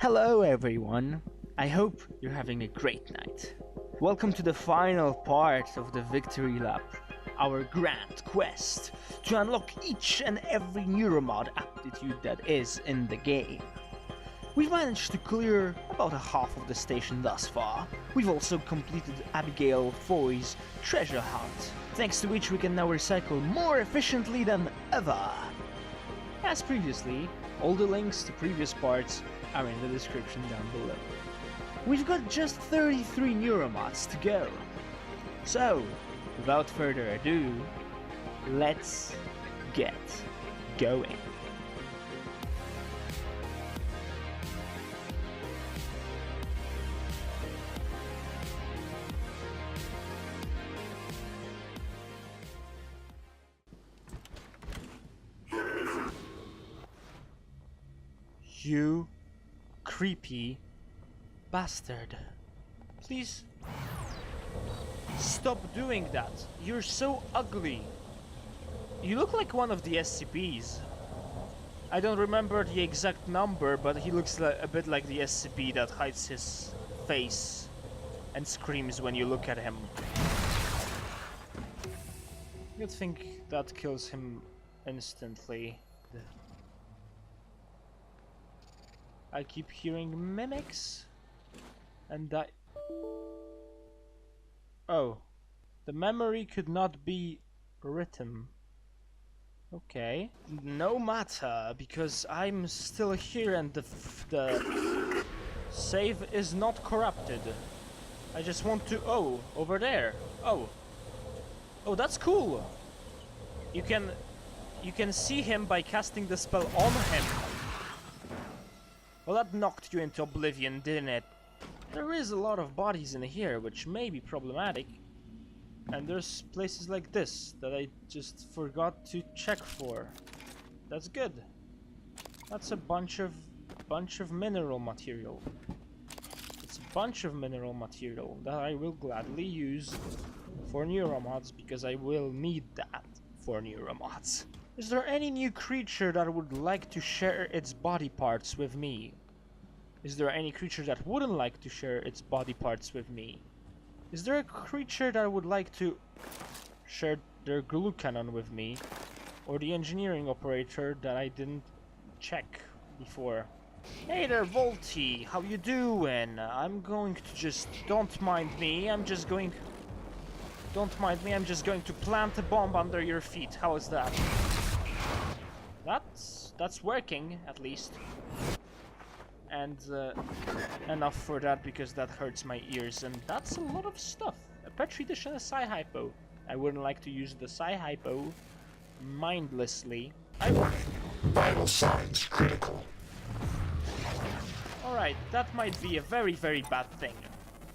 Hello everyone, I hope you're having a great night. Welcome to the final part of the Victory Lap, our grand quest to unlock each and every Neuromod aptitude that is in the game. We've managed to clear about a half of the station thus far. We've also completed Abigail Foy's treasure hunt, thanks to which we can now recycle more efficiently than ever. As previously, all the links to previous parts are in the description down below. We've got just 33 Neuromods to go. So, without further ado, let's get going. You creepy bastard. Please stop doing that. You're so ugly. You look like one of the SCPs. I don't remember the exact number, but he looks a bit like the SCP that hides his face and screams when you look at him. You'd think that kills him instantly. I keep hearing mimics, and that... Oh, the memory could not be written. Okay. No matter, because I'm still here and the save is not corrupted. I just want to... Oh, over there. Oh. Oh, that's cool. You can see him by casting the spell on him. Well, that knocked you into oblivion, didn't it? There is a lot of bodies in here, which may be problematic. And there's places like this that I just forgot to check for. That's good. That's a bunch of mineral material. It's a bunch of mineral material that I will gladly use for Neuromods, because I will need that for Neuromods. Is there any new creature that would like to share its body parts with me? Is there any creature that wouldn't like to share its body parts with me? Is there a creature that would like to share their glue cannon with me? Or the engineering operator that I didn't check before? Hey there, Volty, how you doing? I'm going to just... Don't mind me, I'm just going to plant a bomb under your feet. How is that? That's working, at least. And enough for that, because that hurts my ears, and that's a lot of stuff. A petri dish and a Psi-Hypo. I wouldn't like to use the Psi-Hypo mindlessly. Vital signs critical. Alright, that might be a very, very bad thing.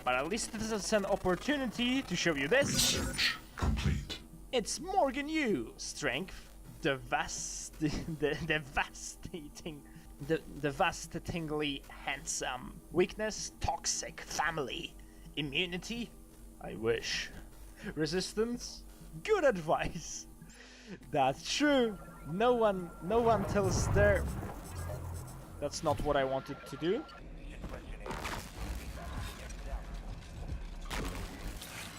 But at least it is an opportunity to show you this. Research complete. It's Morgan Yu. Strength, devastatingly handsome. Weakness, toxic. Family. Immunity, I wish. Resistance, good advice. That's true. No one tells their... That's not what I wanted to do.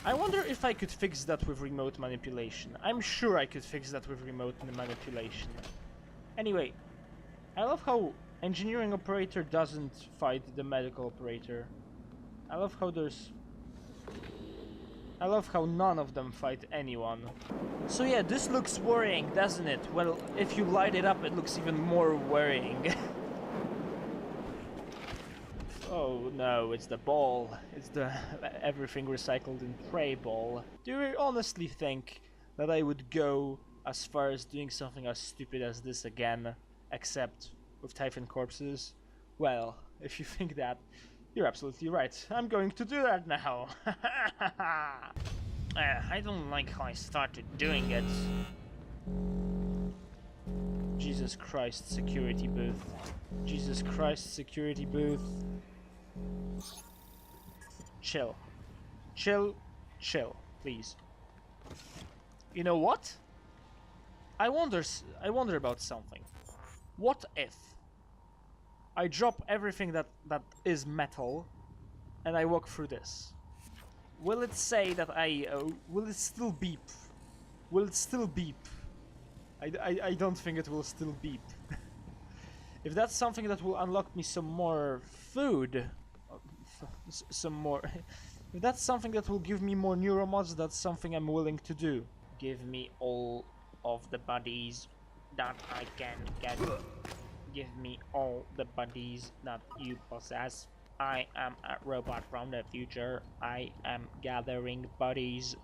I wonder if I could fix that with remote manipulation. I'm sure I could fix that with remote manipulation. Anyway, I love how engineering operator doesn't fight the medical operator. I love how none of them fight anyone. So yeah, this looks worrying, doesn't it? Well, if you light it up, it looks even more worrying. Oh no, it's the ball. It's the everything recycled in prey ball. Do you honestly think that I would go as far as doing something as stupid as this again, except with Typhon corpses? Well, if you think that, you're absolutely right. I'm going to do that now. I don't like how I started doing it. Jesus Christ, security booth. Jesus Christ, security booth. Chill. Chill, please. You know what? I wonder about something. What if I drop everything that is metal, and I walk through this. Will it say that will it still beep? Will it still beep? I don't think it will still beep. If that's something that will unlock me some more food, some more... If that's something that will give me more Neuromods, that's something I'm willing to do. Give me all of the bodies that I can get. Give me all the bodies that you possess. I am a robot from the future. I am gathering bodies.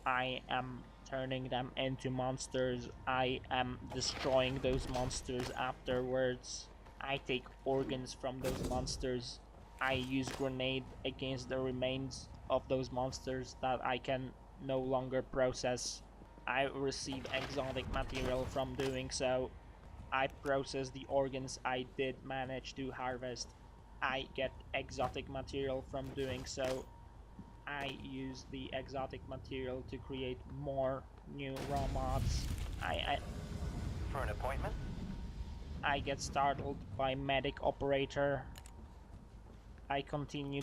I am turning them into monsters. I am destroying those monsters afterwards. I take organs from those monsters. I use grenade against the remains of those monsters that I can no longer process. I receive exotic material from doing so. I process the organs I did manage to harvest. I get exotic material from doing so. I use the exotic material to create more Neuromods. For an appointment? I get startled by medic operator. I continue.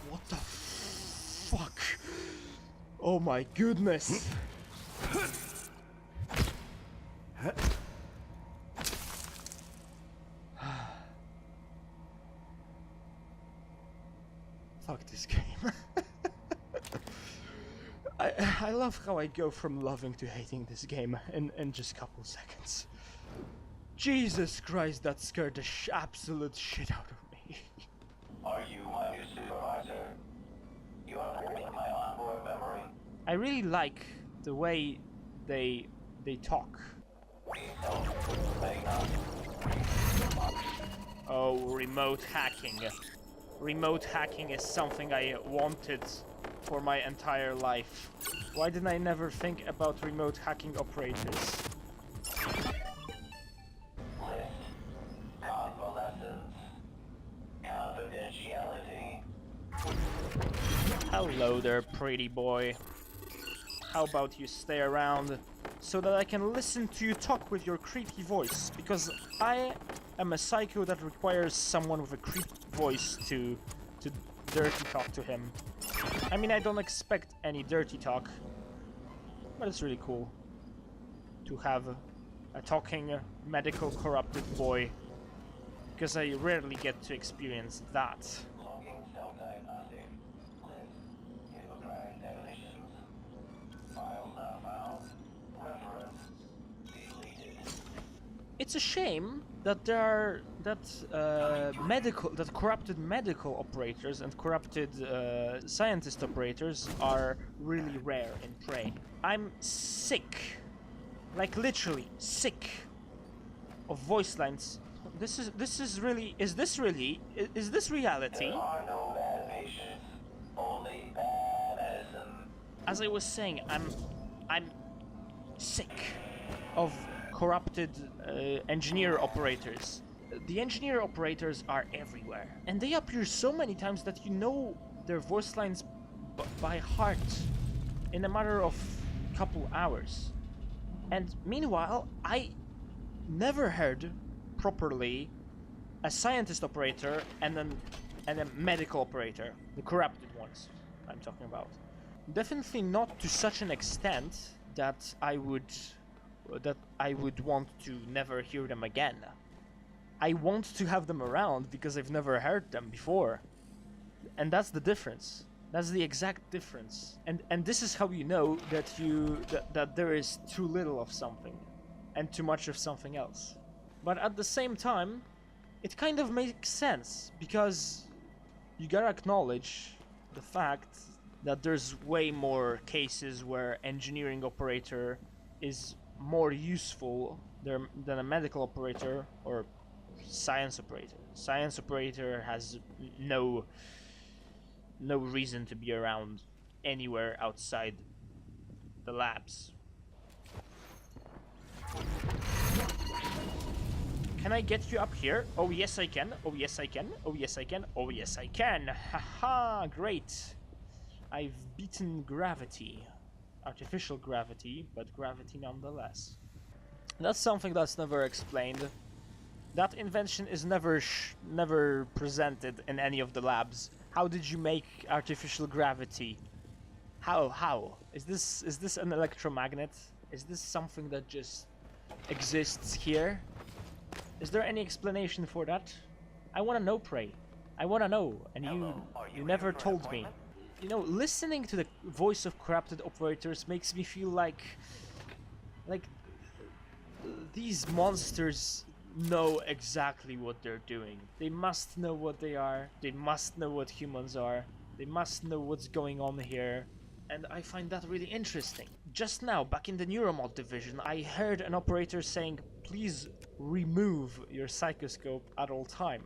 What the fuck? Oh my goodness! Fuck this game. I love how I go from loving to hating this game in just a couple seconds. Jesus Christ, that scared the absolute shit out of me. Are you my new supervisor? You are reading my onboard memory. I really like the way they talk. Oh, remote hacking. Remote hacking is something I wanted for my entire life. Why didn't I never think about remote hacking operators? Hello there, pretty boy. How about you stay around so that I can listen to you talk with your creepy voice? Because I am a psycho that requires someone with a creepy voice to dirty talk to him. I mean, I don't expect any dirty talk, but it's really cool to have a talking medical corrupted boy, because I rarely get to experience that. It's a shame that there are corrupted medical operators and corrupted scientist operators are really rare in Prey. I'm sick, like literally sick, of voice lines. This is really. Is this reality? There are no bad patients, only bad medicine. As I was saying, I'm sick of corrupted engineer operators. The engineer operators are everywhere, and they appear so many times that you know their voice lines by heart in a matter of couple hours. And meanwhile, I never heard properly a scientist operator and a medical operator, the corrupted ones I'm talking about. Definitely not to such an extent that I would want to never hear them again. I want to have them around because I've never heard them before. And that's the difference. That's the exact difference. And this is how you know that that there is too little of something and too much of something else. But at the same time, it kind of makes sense, because you gotta acknowledge the fact that there's way more cases where engineering operator is more useful than a medical operator or science operator. Science operator has no reason to be around anywhere outside the labs. Can I get you up here? Oh yes I can. Oh yes I can. Oh yes I can. Oh yes I can. Haha, great. I've beaten gravity. Artificial gravity, but gravity nonetheless. That's something that's never explained. That invention is never presented in any of the labs. How did you make artificial gravity? How? Is this an electromagnet? Is this something that just exists here? Is there any explanation for that? I wanna know, Prey. I wanna know, and you never told me. You know, listening to the voice of corrupted operators makes me feel like these monsters know exactly what they're doing. They must know what they are. They must know what humans are. They must know what's going on here. And I find that really interesting. Just now, back in the Neuromod division, I heard an operator saying, please remove your psychoscope at all time.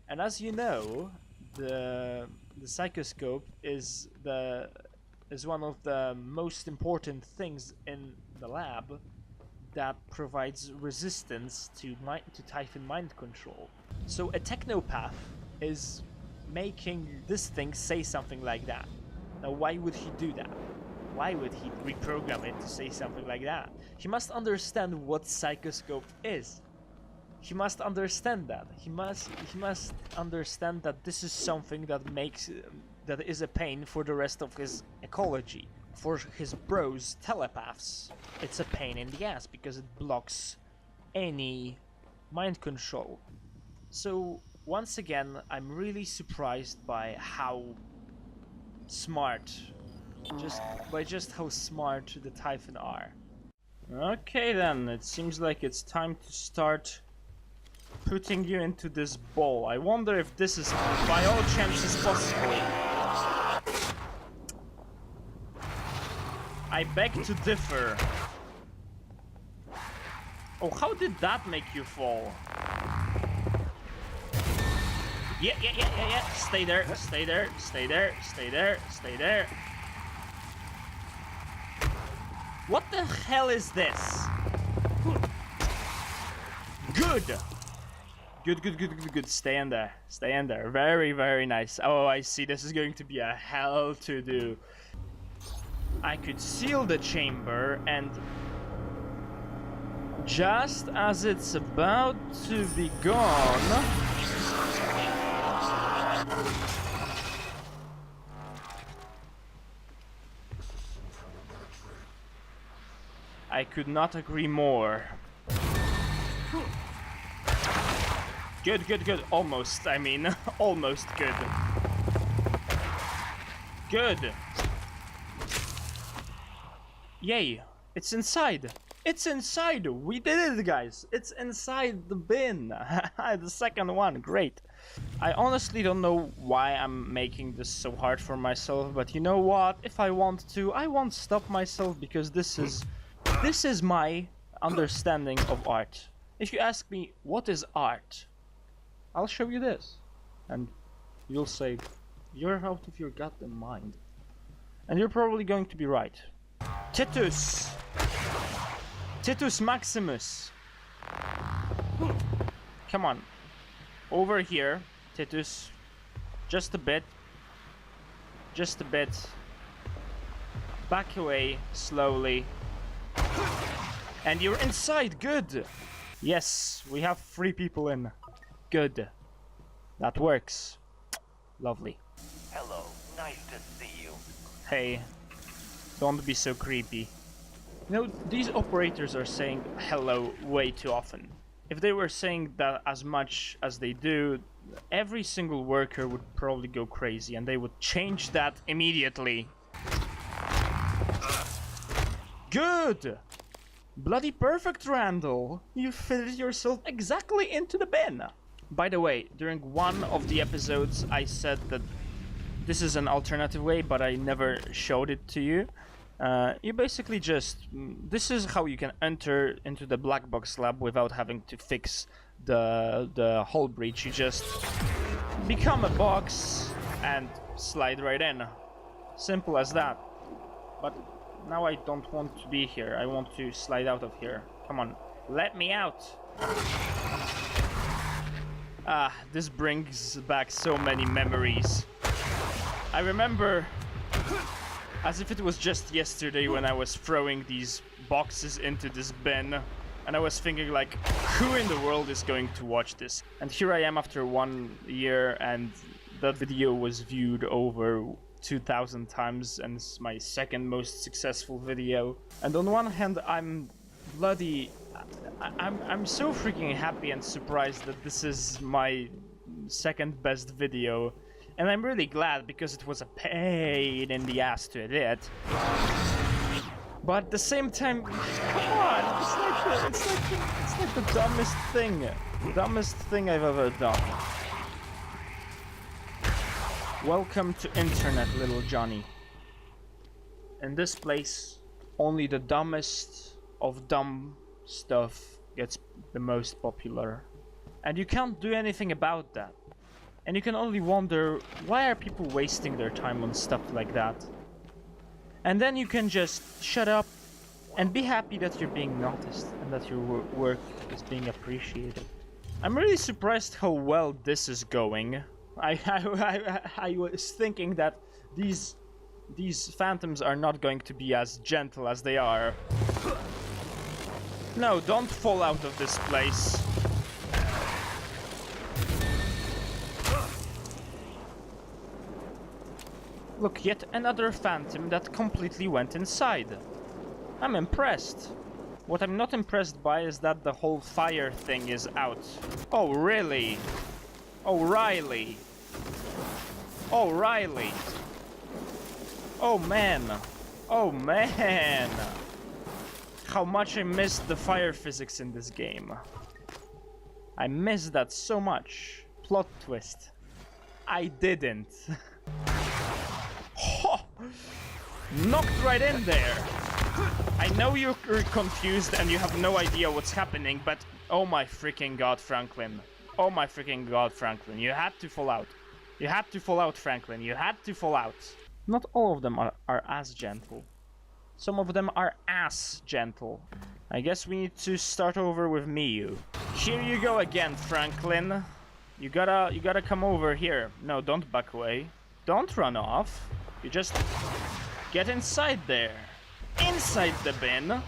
And as you know, the psychoscope is one of the most important things in the lab that provides resistance to Typhon mind control. So a technopath is making this thing say something like that. Now why would he do that? Why would he reprogram it to say something like that? He must understand what psychoscope is. He must understand that. He must understand that this is something that is a pain for the rest of his ecology. For his bros, telepaths, it's a pain in the ass because it blocks any mind control. So once again, I'm really surprised by how smart, just how smart the Typhon are. Okay then, it seems like it's time to start putting you into this bowl. I wonder if this is by all chances possible. I beg to differ. Oh, how did that make you fall? Yeah. Stay there, stay there, stay there, stay there, stay there. What the hell is this? Good. Good. Stay in there. Stay in there. Very, very nice. Oh, I see. This is going to be a hell to do. I could seal the chamber and just as it's about to be gone, I could not agree more. Good. Almost, I mean, almost good. Good. Yay, it's inside. It's inside. We did it, guys. It's inside the bin. The second one, great. I honestly don't know why I'm making this so hard for myself, but you know what? If I want to, I won't stop myself because this is my understanding of art. If you ask me, what is art? I'll show you this. And you'll say, you're out of your goddamn mind. And you're probably going to be right. Titus Maximus. Come on. Over here, Titus. Just a bit. Just a bit. Back away, slowly. And you're inside, good! Yes, we have 3 people in. Good. That works. Lovely. Hello, nice to see you. Hey, don't be so creepy. You know, these operators are saying hello way too often. If they were saying that as much as they do, every single worker would probably go crazy and they would change that immediately. Good! Bloody perfect, Randall! You fitted yourself exactly into the bin! By the way, during one of the episodes I said that this is an alternative way, but I never showed it to you. You basically just... this is how you can enter into the black box lab without having to fix the hull breach. You just become a box and slide right in. Simple as that. But now I don't want to be here. I want to slide out of here. Come on, let me out. Ah, this brings back so many memories. I remember, as if it was just yesterday, when I was throwing these boxes into this bin and I was thinking like, who in the world is going to watch this? And here I am after 1 year, and that video was viewed over 2,000 times, and it's my second most successful video. And on one hand, I'm bloody... I'm so freaking happy and surprised that this is my second best video. And I'm really glad, because it was a pain in the ass to edit. But at the same time, come on, it's like the dumbest thing I've ever done. Welcome to internet, little Johnny. In this place, only the dumbest of dumb stuff gets the most popular. And you can't do anything about that. And you can only wonder, why are people wasting their time on stuff like that? And then you can just shut up and be happy that you're being noticed and that your work is being appreciated. I'm really surprised how well this is going. I was thinking that these phantoms are not going to be as gentle as they are. No, don't fall out of this place. Look, yet another phantom that completely went inside. I'm impressed. What I'm not impressed by is that the whole fire thing is out. Oh, really? Oh, Riley. Oh, Riley. Oh, man. Oh, man. How much I missed the fire physics in this game. I missed that so much. Plot twist. I didn't. Oh, knocked right in there. I know you're confused and you have no idea what's happening, but oh my freaking god, Franklin. Oh my freaking god, Franklin. You had to fall out. You had to fall out, Franklin. You had to fall out. Not all of them are as gentle. Some of them are as gentle. I guess we need to start over with Miyu. Here you go again, Franklin. You gotta come over here. No, don't back away. Don't run off. You just get inside there. Inside the bin.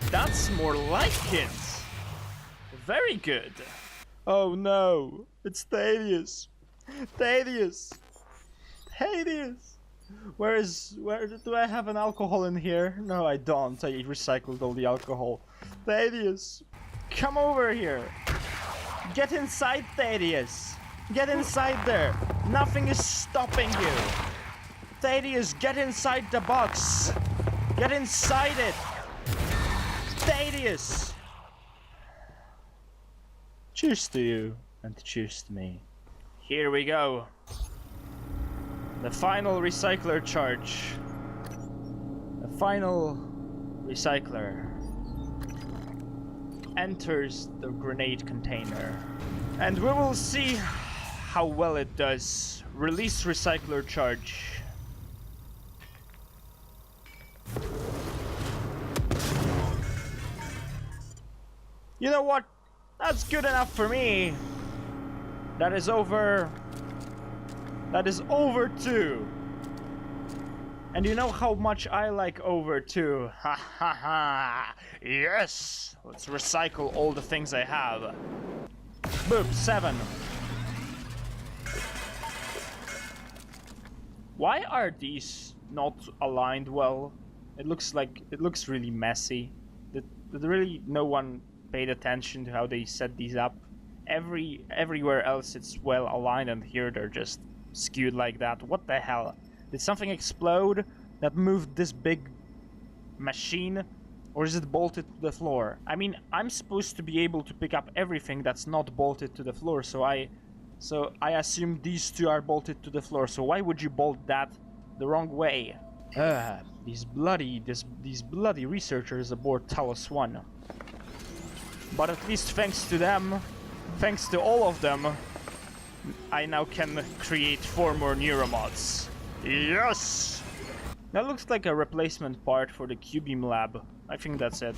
That's more like it. Very good. Oh no, it's Thaddeus. Thaddeus. Thaddeus. Where do I have an alcohol in here? No, I don't. I recycled all the alcohol. Thaddeus, come over here. Get inside, Thaddeus. Get inside there. Nothing is stopping you. Thaddeus, get inside the box. Get inside it. Thaddeus. Cheers to you, and cheers to me. Here we go. The final recycler charge. The final recycler enters the grenade container. And we will see how well it does. Release recycler charge. You know what? That's good enough for me. That is over 2. And you know how much I like over 2. Ha ha ha. Yes! Let's recycle all the things I have. Boop, 7. Why are these not aligned well? It looks really messy. Did really no one paid attention to how they set these up? Everywhere else it's well aligned, and here they're just skewed like that. What the hell? Did something explode that moved this big machine? Or is it bolted to the floor? I mean, I'm supposed to be able to pick up everything that's not bolted to the floor, so I assume these two are bolted to the floor. So why would you bolt that the wrong way? These bloody researchers aboard Talos 1. But at least thanks to them, thanks to all of them, I now can create 4 more Neuromods. Yes! That looks like a replacement part for the Q-beam lab. I think that's it.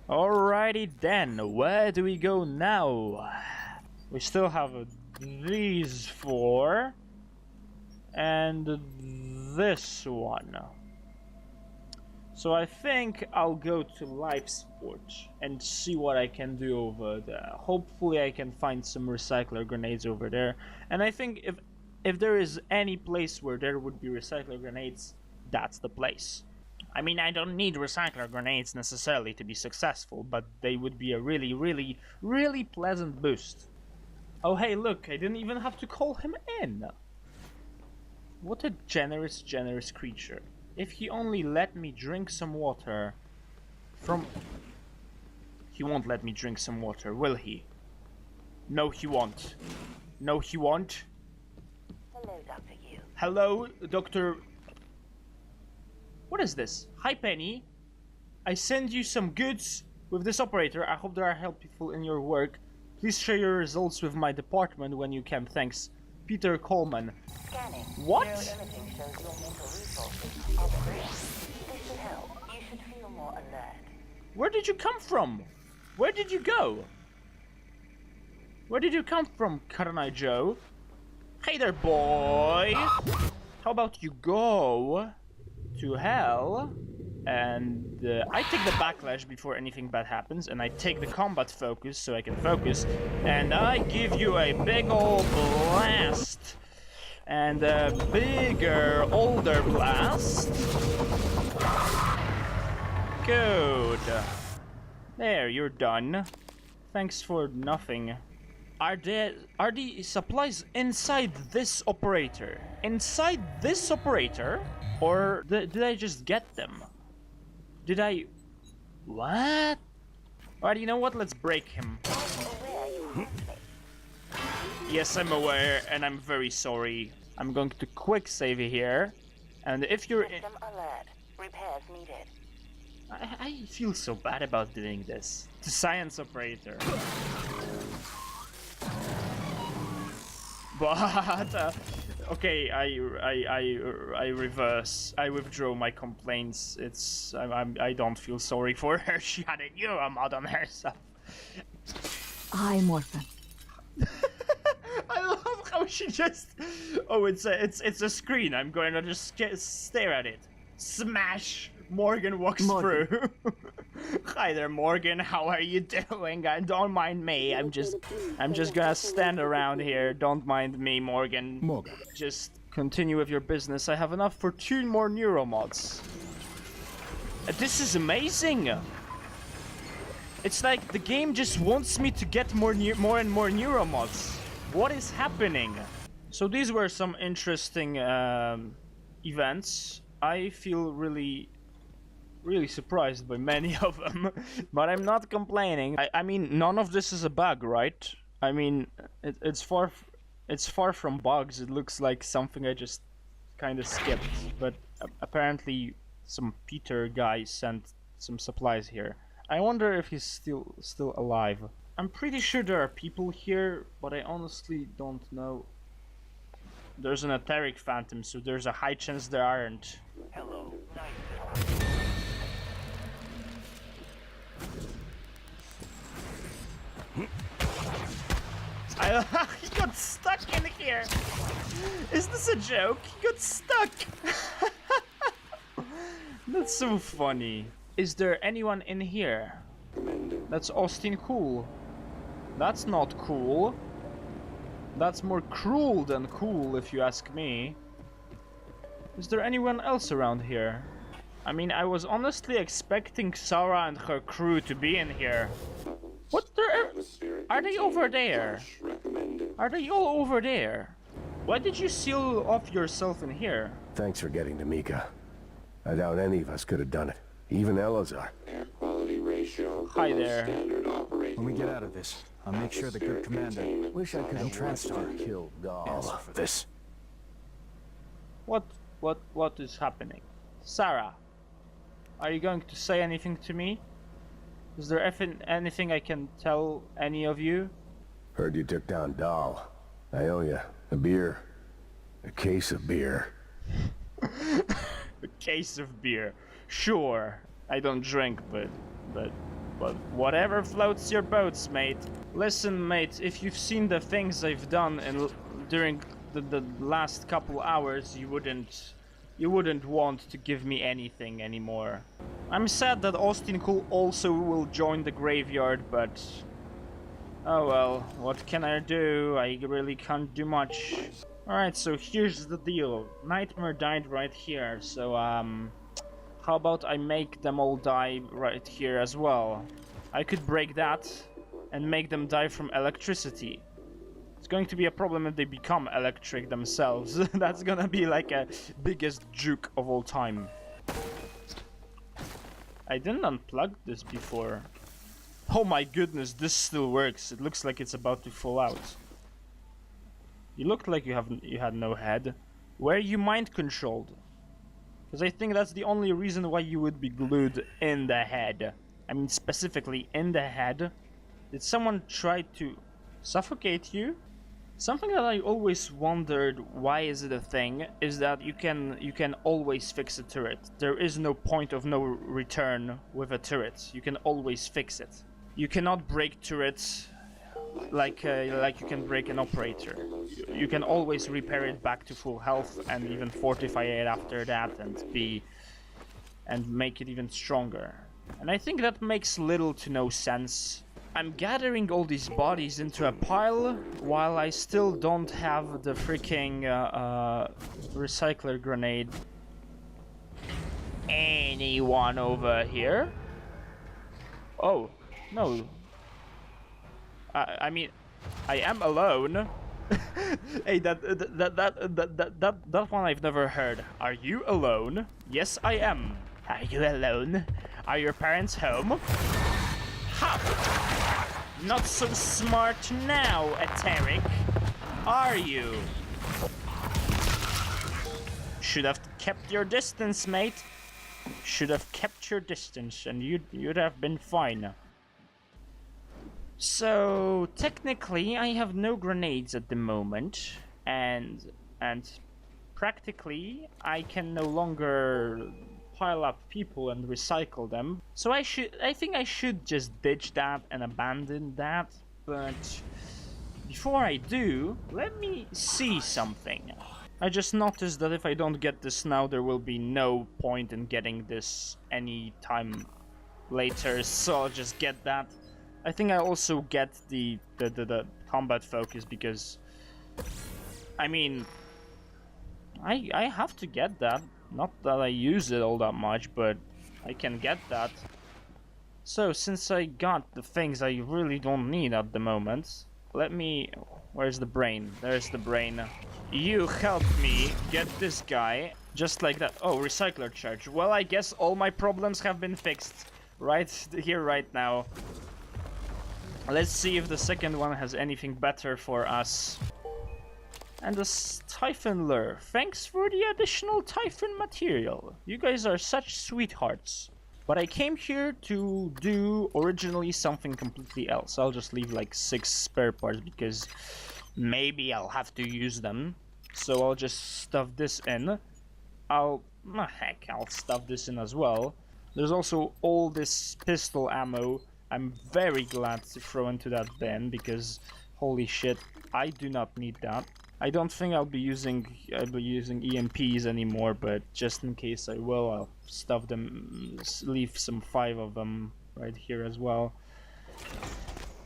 Alrighty then, where do we go now? We still have these 4. And this one. So I think I'll go to life support and see what I can do over there. Hopefully I can find some recycler grenades over there. And I think if there is any place where there would be recycler grenades, that's the place. I mean, I don't need recycler grenades necessarily to be successful, but they would be a really, really, really pleasant boost. Oh hey, look, I didn't even have to call him in. What a generous, generous creature. If he only let me drink some water from... He won't let me drink some water, will he? No, he won't. No, he won't. Hello, Dr. Yu. Hello, Dr... What is this? Hi, Penny. I send you some goods with this operator. I hope they are helpful in your work. Please share your results with my department when you can. Thanks. Peter Coleman. Scanning. What? Neuroimaging shows your mental resources are free. This should help. You should feel more alert. Where did you come from? Where did you go? Where did you come from, Karanai Joe? Hey there, boy! How about you go to hell? And I take the backlash before anything bad happens, and I take the combat focus so I can focus, and I give you a big ol' blast, and a bigger, older blast. Good. There, you're done. Thanks for nothing. Are the supplies inside this operator? Inside this operator? Or did I just get them? Did I... What? Alright, you know what? Let's break him. Yes, I'm aware, and I'm very sorry. I'm going to quick save here. And if you're... System alert. Repairs needed. I feel so bad about doing this. To science operator. But okay, I reverse. I withdraw my complaints. I don't feel sorry for her. She had a Neuromod on herself. Hi, Morphin. I love how she just. Oh, it's a screen. I'm going to just stare at it. Smash. Morgan walks through. Hi there, Morgan. How are you doing? Don't mind me. I'm just gonna stand around here. Don't mind me, Morgan. Just continue with your business. I have enough for 2 more Neuromods. This is amazing. It's like the game just wants me to get more and more Neuromods. What is happening? So these were some interesting events. I feel really surprised by many of them, but I'm not complaining. I mean, none of this is a bug, right? I mean, it's far from bugs. It looks like something I just kind of skipped, but apparently some Peter guy sent some supplies here. I wonder if he's still alive. I'm pretty sure there are people here, but I honestly don't know. There's an etheric phantom, so there's a high chance there aren't. Hello, nice. He got stuck in here. Is this a joke? He got stuck. That's so funny. Is there anyone in here? That's Austin Cool. That's not cool. That's more cruel than cool, if you ask me. Is there anyone else around here? I mean, I was honestly expecting Sarah and her crew to be in here. What? Are they over there? Are they all over there? Why did you seal off yourself in here? Thanks for getting to Mika. I doubt any of us could have done it. Even Elazar. Air quality ratio. Hi there. Standard operating. When we get out of this, I'll make sure the group commander Wish I could and have watched TranStar her kill Dahl. answer for this. What is happening? Sarah, are you going to say anything to me? Is there anything I can tell any of you? Heard you took down Dahl. I owe you a beer. A case of beer. A case of beer. Sure. I don't drink, but whatever floats your boats, mate. Listen, mate, if you've seen the things I've done during the last couple hours, you wouldn't you wouldn't want to give me anything anymore. I'm sad that Austin Cool also will join the graveyard, but... oh well, what can I do? I really can't do much. Alright, so here's the deal. Nightmare died right here, so how about I make them all die right here as well? I could break that and make them die from electricity. It's going to be a problem if they become electric themselves. That's gonna be like a biggest juke of all time. I didn't unplug this before. Oh my goodness, this still works. It looks like it's about to fall out. You looked like you had no head. Were you mind controlled? Because I think that's the only reason why you would be glued in the head. I mean, specifically in the head. Did someone try to suffocate you? Something that I always wondered, why is it a thing, is that you can always fix a turret. There is no point of no return with a turret. You can always fix it. You cannot break turrets like you can break an operator. You can always repair it back to full health and even fortify it after that and make it even stronger. And I think that makes little to no sense. I'm gathering all these bodies into a pile while I still don't have the freaking recycler grenade. Anyone over here? Oh, no. I mean, I am alone. Hey, that one I've never heard. Are you alone? Yes, I am. Are you alone? Are your parents home? Ha! Not so smart now, Eteric. Are you? Should have kept your distance, mate. Should have kept your distance, and you'd have been fine. So technically, I have no grenades at the moment, and practically, I can no longer pile up people and recycle them. So I think I should just ditch that and abandon that. But before I do, let me see something. I just noticed that if I don't get this now, there will be no point in getting this any time later, so I'll just get that. I think I also get the combat focus because, I mean, I have to get that. Not that I use it all that much, but I can get that. So, since I got the things I really don't need at the moment, let me... Where's the brain? There's the brain. You help me get this guy, just like that. Oh, recycler charge. Well, I guess all my problems have been fixed right here, right now. Let's see if the second one has anything better for us. And the Typhon Lure. Thanks for the additional Typhon material. You guys are such sweethearts. But I came here to do originally something completely else. I'll just leave like 6 spare parts because maybe I'll have to use them. So I'll just stuff this in. I'll stuff this in as well. There's also all this pistol ammo. I'm very glad to throw into that bin because holy shit, I do not need that. I don't think I'll be using EMPs anymore, but just in case I will, I'll stuff them, leave some 5 of them right here as well.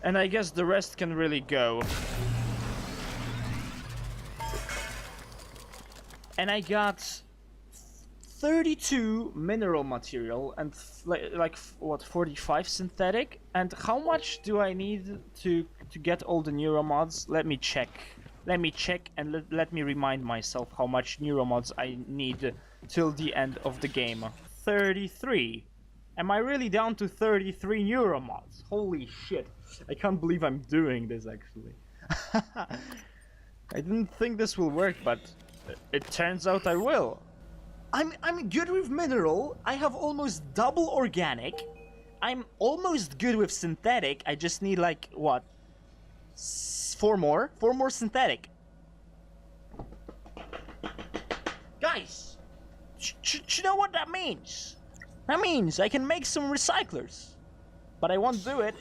And I guess the rest can really go. And I got 32 mineral material and like what, 45 synthetic. And how much do I need to get all the Neuromods? Let me check. Let me check and let me remind myself how much Neuromods I need till the end of the game. 33. Am I really down to 33 Neuromods? Holy shit. I can't believe I'm doing this actually. I didn't think this will work, but it turns out I will. I'm good with mineral. I have almost double organic. I'm almost good with synthetic. I just need like what? 4 more synthetic. Guys, you know what that means? That means I can make some recyclers. But I won't do it.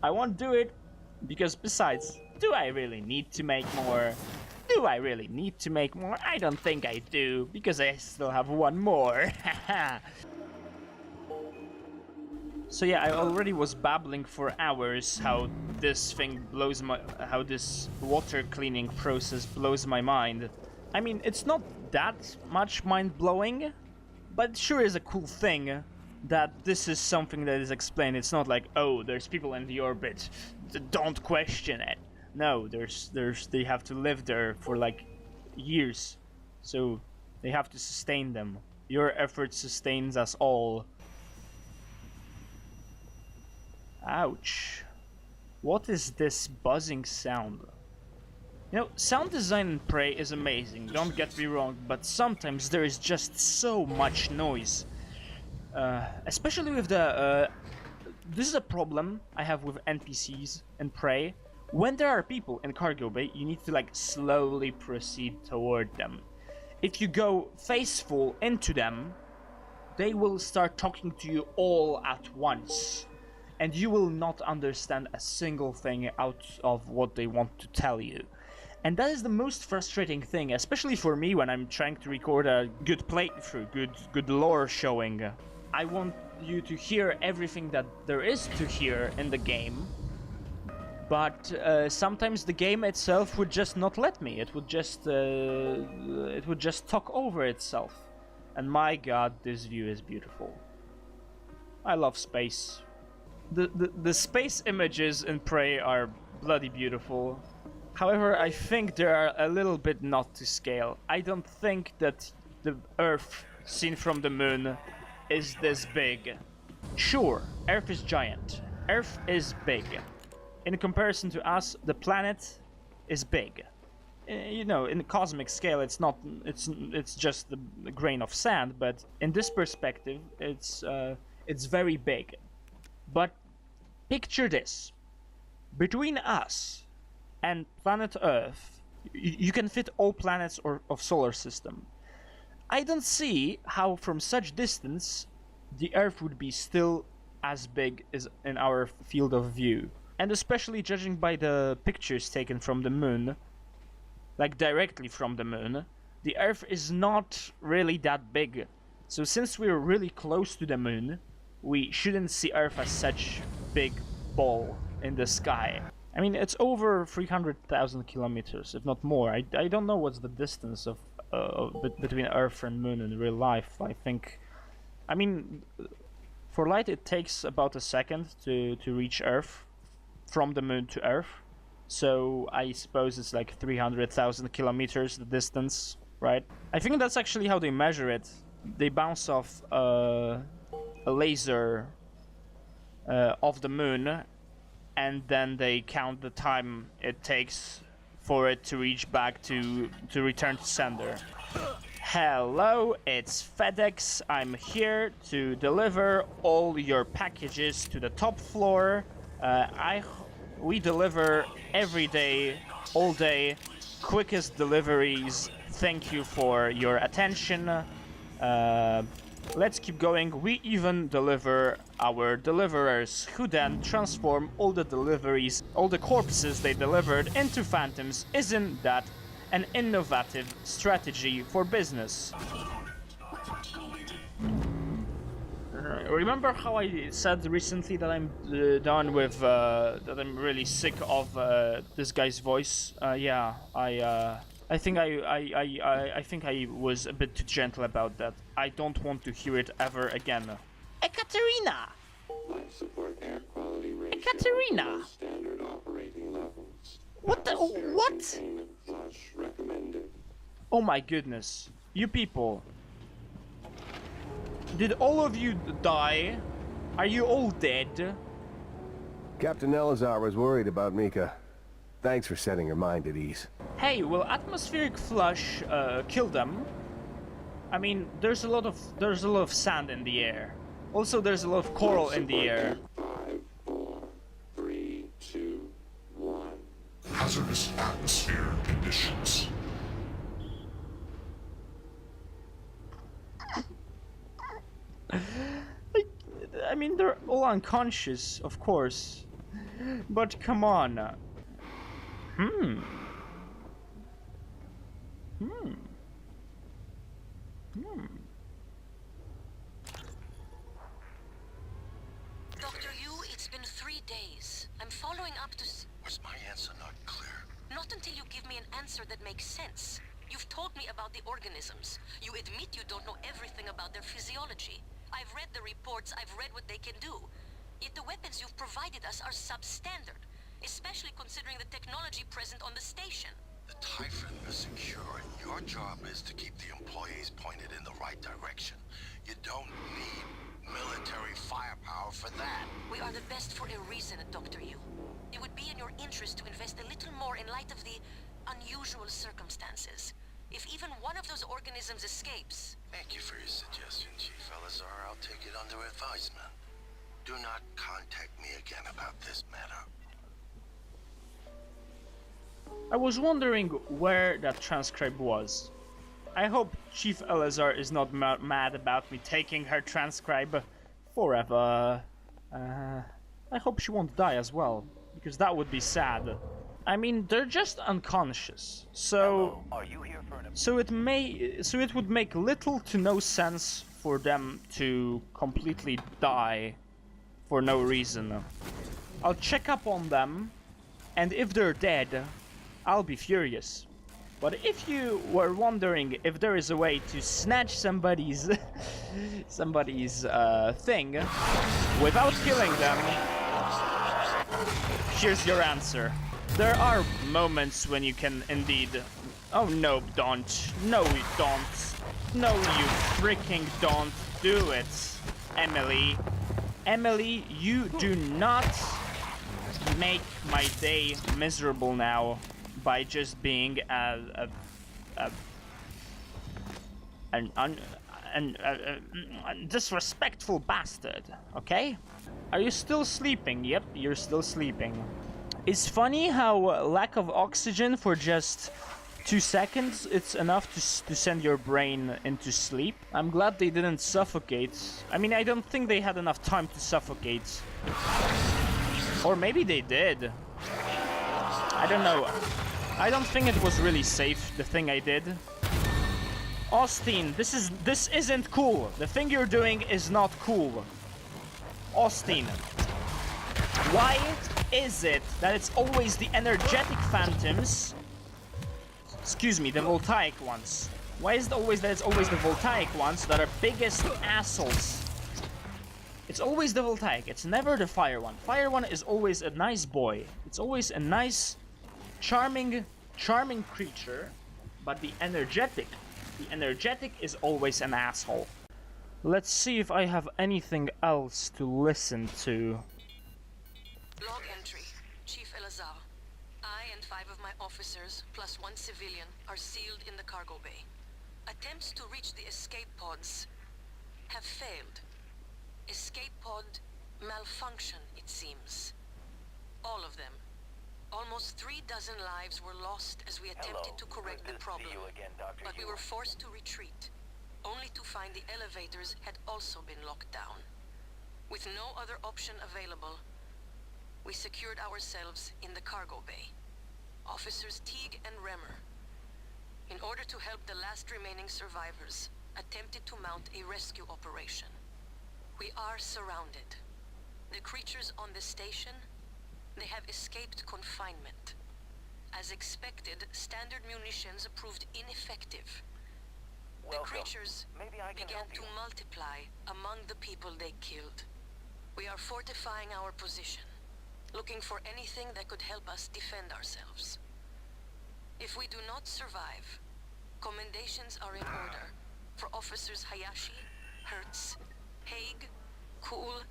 I won't do it because besides, do I really need to make more? Do Do I really need to make more? I don't think I do, because I still have one more. So yeah, I already was babbling for hours how this thing blows my... how this water cleaning process blows my mind. I mean, it's not that much mind-blowing, but it sure is a cool thing that this is something that is explained. It's not like, oh, there's people in the orbit, don't question it. No, they have to live there for like years, so they have to sustain them. Your effort sustains us all. Ouch. What is this buzzing sound? You know, sound design in Prey is amazing, don't get me wrong, but sometimes there is just so much noise. Especially with the... this is a problem I have with NPCs in Prey. When there are people in Cargo Bay, you need to like slowly proceed toward them. If you go faceful into them, they will start talking to you all at once. And you will not understand a single thing out of what they want to tell you. And that is the most frustrating thing, especially for me when I'm trying to record a good playthrough, good lore showing. I want you to hear everything that there is to hear in the game, but sometimes the game itself would just not let me. It would just talk over itself. And my god, this view is beautiful. I love space. The space images in Prey are bloody beautiful. However, I think they are a little bit not to scale. I don't think that the Earth seen from the moon is this big. Sure, Earth is giant. Earth is big. In comparison to us, the planet is big. You know, in the cosmic scale, it's not. It's just a grain of sand. But in this perspective, it's very big. But picture this: between us and planet Earth, you can fit all planets of solar system. I don't see how from such distance the Earth would be still as big as in our field of view. And especially judging by the pictures taken from the moon, like directly from the moon, the Earth is not really that big. So since we're really close to the moon, we shouldn't see Earth as such big ball in the sky. I mean, it's over 300,000 kilometers, if not more. I don't know what's the distance of between Earth and Moon in real life. I think, I mean, for light it takes about a second to reach Earth, from the Moon to Earth. So I suppose it's like 300,000 kilometers the distance, right? I think that's actually how they measure it. They bounce off a laser of the Moon, and then they count the time it takes for it to reach back to return to sender. Hello, it's FedEx. I'm here to deliver all your packages to the top floor. We deliver every day, all day, quickest deliveries. Thank you for your attention. Let's keep going. We even deliver our deliverers, who then transform all the deliveries, all the corpses they delivered into phantoms. Isn't that an innovative strategy for business? Remember how I said recently that I'm done with, that I'm really sick of this guy's voice? Yeah, I think I was a bit too gentle about that. I don't want to hear it ever again. Ekaterina! Life support air quality ratio Ekaterina! standard operating levels. What the... what? Containment flush recommended. Oh my goodness. You people. Did all of you die? Are you all dead? Captain Elazar was worried about Mika. Thanks for setting her mind at ease. Hey, will atmospheric flush kill them? I mean, there's a lot of sand in the air. Also, there's a lot of coral in the air. 5, 4, 3, 2, 1. Hazardous atmosphere conditions. I mean, they're all unconscious, of course. But come on. Dr. Yu, it's been 3 days. I'm following up to Was my answer not clear? Not until you give me an answer that makes sense. You've told me about the organisms. You admit you don't know everything about their physiology. I've read the reports, I've read what they can do. Yet the weapons you've provided us are substandard, especially considering the technology present on the station. The Typhon is secure, and your job is to keep the employees pointed in the right direction. You don't need military firepower for that. We are the best for a reason, Dr. Yu. It would be in your interest to invest a little more in light of the unusual circumstances. If even one of those organisms escapes... Thank you for your suggestion, Chief Elazar. I'll take it under advisement. Do not contact me again about this matter. I was wondering where that transcribe was. I hope Chief Elazar is not mad about me taking her transcribe forever. I hope she won't die as well, because that would be sad. I mean, they're just unconscious, so Are you here for an so it would make little to no sense for them to completely die for no reason. I'll check up on them, and if they're dead, I'll be furious. But if you were wondering if there is a way to snatch somebody's thing without killing them, here's your answer. There are moments when you can indeed... Oh no, don't. No, you don't. No, you freaking don't do it, Emily. Emily, you do not make my day miserable now by just being a disrespectful bastard, okay? Are you still sleeping? Yep, you're still sleeping. It's funny how lack of oxygen for just 2 seconds, it's enough to send your brain into sleep. I'm glad they didn't suffocate. I mean, I don't think they had enough time to suffocate. Or maybe they did. I don't know. I don't think it was really safe, the thing I did. Austin, this isn't cool. The thing you're doing is not cool. Austin, why is it that it's always the energetic phantoms? Excuse me, the voltaic ones. Why is it always that it's always the voltaic ones that are biggest assholes? It's always the voltaic, it's never the fire one. Fire one is always a nice boy. It's always a nice, charming creature, but the energetic is always an asshole. Let's see if I have anything else to listen to. Log entry. Chief Elazar. I and 5 of my officers, plus 1 civilian, are sealed in the cargo bay. Attempts to reach the escape pods have failed. Escape pod malfunction, it seems. All of them. Almost 36 lives were lost as we attempted to correct the problem, but we were forced to retreat, only to find the elevators had also been locked down. With no other option available, we secured ourselves in the cargo bay. Officers Teague and Remmer, in order to help the last remaining survivors, attempted to mount a rescue operation. We are surrounded. The creatures on the station, they have escaped confinement. As expected, standard munitions proved ineffective. The creatures began to multiply among the people they killed. We are fortifying our position, looking for anything that could help us defend ourselves. If we do not survive, commendations are in order for Officers Hayashi, Hertz, Haig, Kuhl,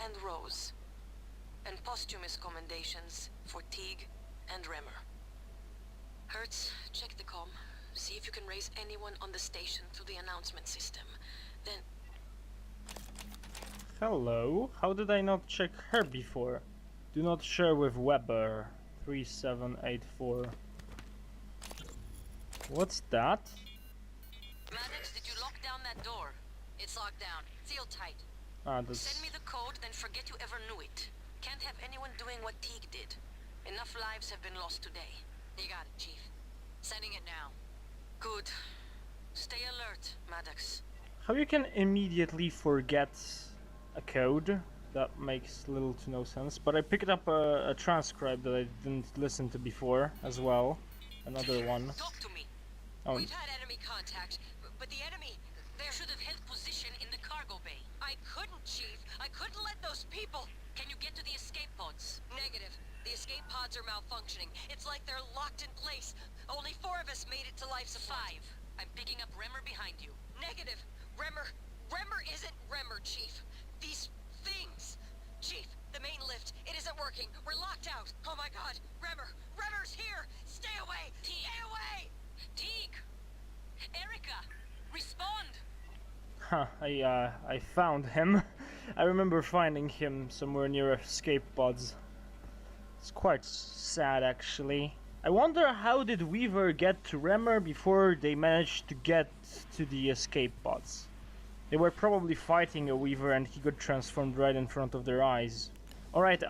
and Rose, and posthumous commendations for Teague and Remmer. Hertz, check the comm. See if you can raise anyone on the station through the announcement system. Then... Hello? How did I not check her before? Do not share with Weber. 3784. What's that? Maddox, did you lock down that door? It's locked down. Seal tight. Ah, that's... Send me the code, then forget you ever knew it. Can't have anyone doing what Teague did. Enough lives have been lost today. You got it, Chief. Sending it now. Good. Stay alert, Maddox. How you can immediately forget a code? That makes little to no sense. But I picked up a transcribe that I didn't listen to before as well. Another one. Talk to me. Oh, We've had enemy contact, but the enemy, they should have held position in the cargo bay. I couldn't, Chief. I couldn't let those people. Can you get to the escape pods? Negative. The escape pods are malfunctioning. It's like they're locked in place. Only 4 of us made it to life support. 5. I'm picking up Remmer behind you. Negative. Remmer isn't Remmer, Chief. These things. Chief, the main lift, it isn't working. We're locked out. Oh my god. Remmer's here. Stay away. Stay away. Teague. Erica. Respond. huh, I found him. I remember finding him somewhere near escape pods. It's quite sad, actually. I wonder how did Weaver get to Remmer before they managed to get to the escape pods. They were probably fighting a Weaver and he got transformed right in front of their eyes. Alright,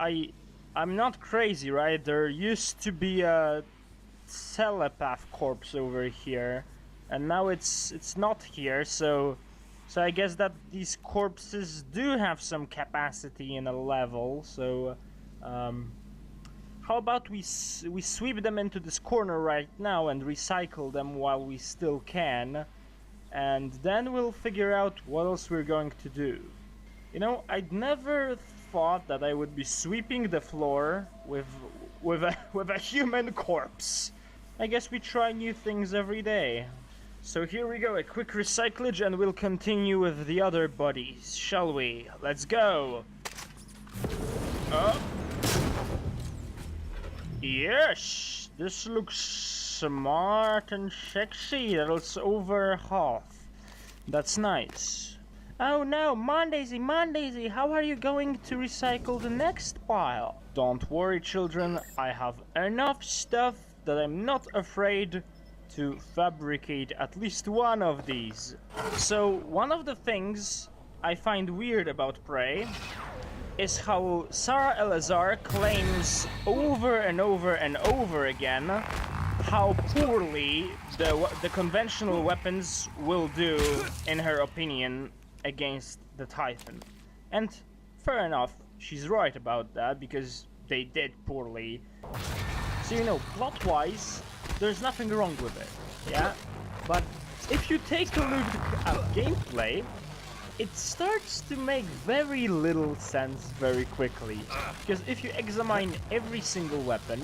I'm not crazy, right? There used to be a telepath corpse over here, and now it's not here, so I guess that these corpses do have some capacity in a level, so how about we sweep them into this corner right now and recycle them while we still can, and then we'll figure out what else we're going to do. You know, I'd never thought that I would be sweeping the floor with a human corpse. I guess we try new things every day. So here we go, a quick recyclage and we'll continue with the other bodies, shall we? Let's go! Yes! This looks smart and sexy. That's over half. That's nice. Oh no, Mondaisy, how are you going to recycle the next pile? Don't worry, children, I have enough stuff that I'm not afraid to fabricate at least one of these. So, one of the things I find weird about Prey is how Sarah Elazar claims over and over and over again how poorly the conventional weapons will do, in her opinion, against the Typhon. And fair enough, she's right about that, because they did poorly. So, you know, plot-wise, there's nothing wrong with it, yeah? But if you take a look at gameplay, it starts to make very little sense very quickly. Because if you examine every single weapon,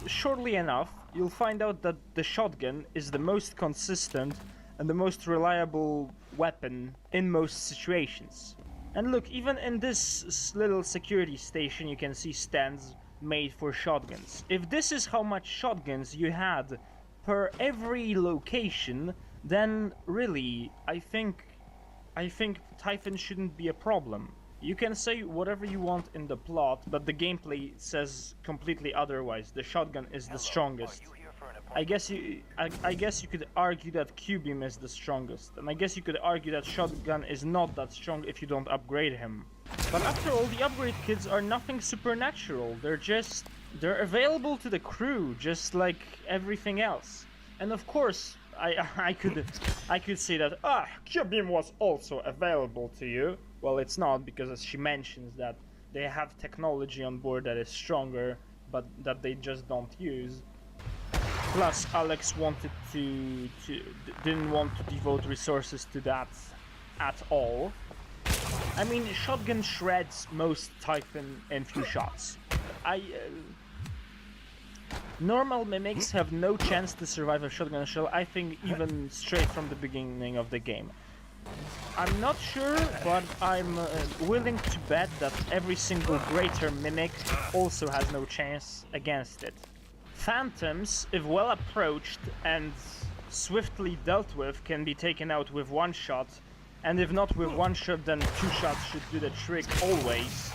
shortly enough, you'll find out that the shotgun is the most consistent and the most reliable weapon in most situations. And look, even in this little security station you can see stands made for shotguns. If this is how much shotguns you had per every location, then really, I think Typhon shouldn't be a problem. You can say whatever you want in the plot, but the gameplay says completely otherwise. The shotgun is the strongest. I guess you could argue that Q-beam is the strongest, and I guess you could argue that shotgun is not that strong if you don't upgrade him. But after all, the upgrade kits are nothing supernatural. They're available to the crew, just like everything else. And of course, I could say that Q-beam was also available to you. Well, it's not, because as she mentions that they have technology on board that is stronger, but that they just don't use. Plus, Alex didn't want to devote resources to that at all. I mean, shotgun shreds most Typhon in few shots. Normal mimics have no chance to survive a shotgun shell, I think, even straight from the beginning of the game. I'm not sure, but I'm willing to bet that every single greater mimic also has no chance against it. Phantoms, if well approached and swiftly dealt with, can be taken out with one shot, and if not with one shot, then 2 shots should do the trick always.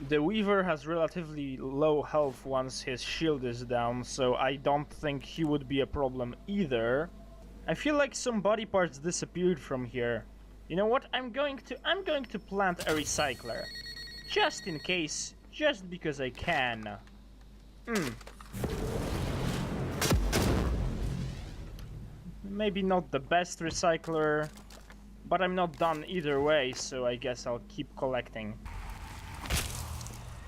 The Weaver has relatively low health once his shield is down, so I don't think he would be a problem either. I feel like some body parts disappeared from here. You know what? I'm going to plant a recycler. Just in case, just because I can. maybe not the best recycler, but I'm not done either way, so I guess I'll keep collecting.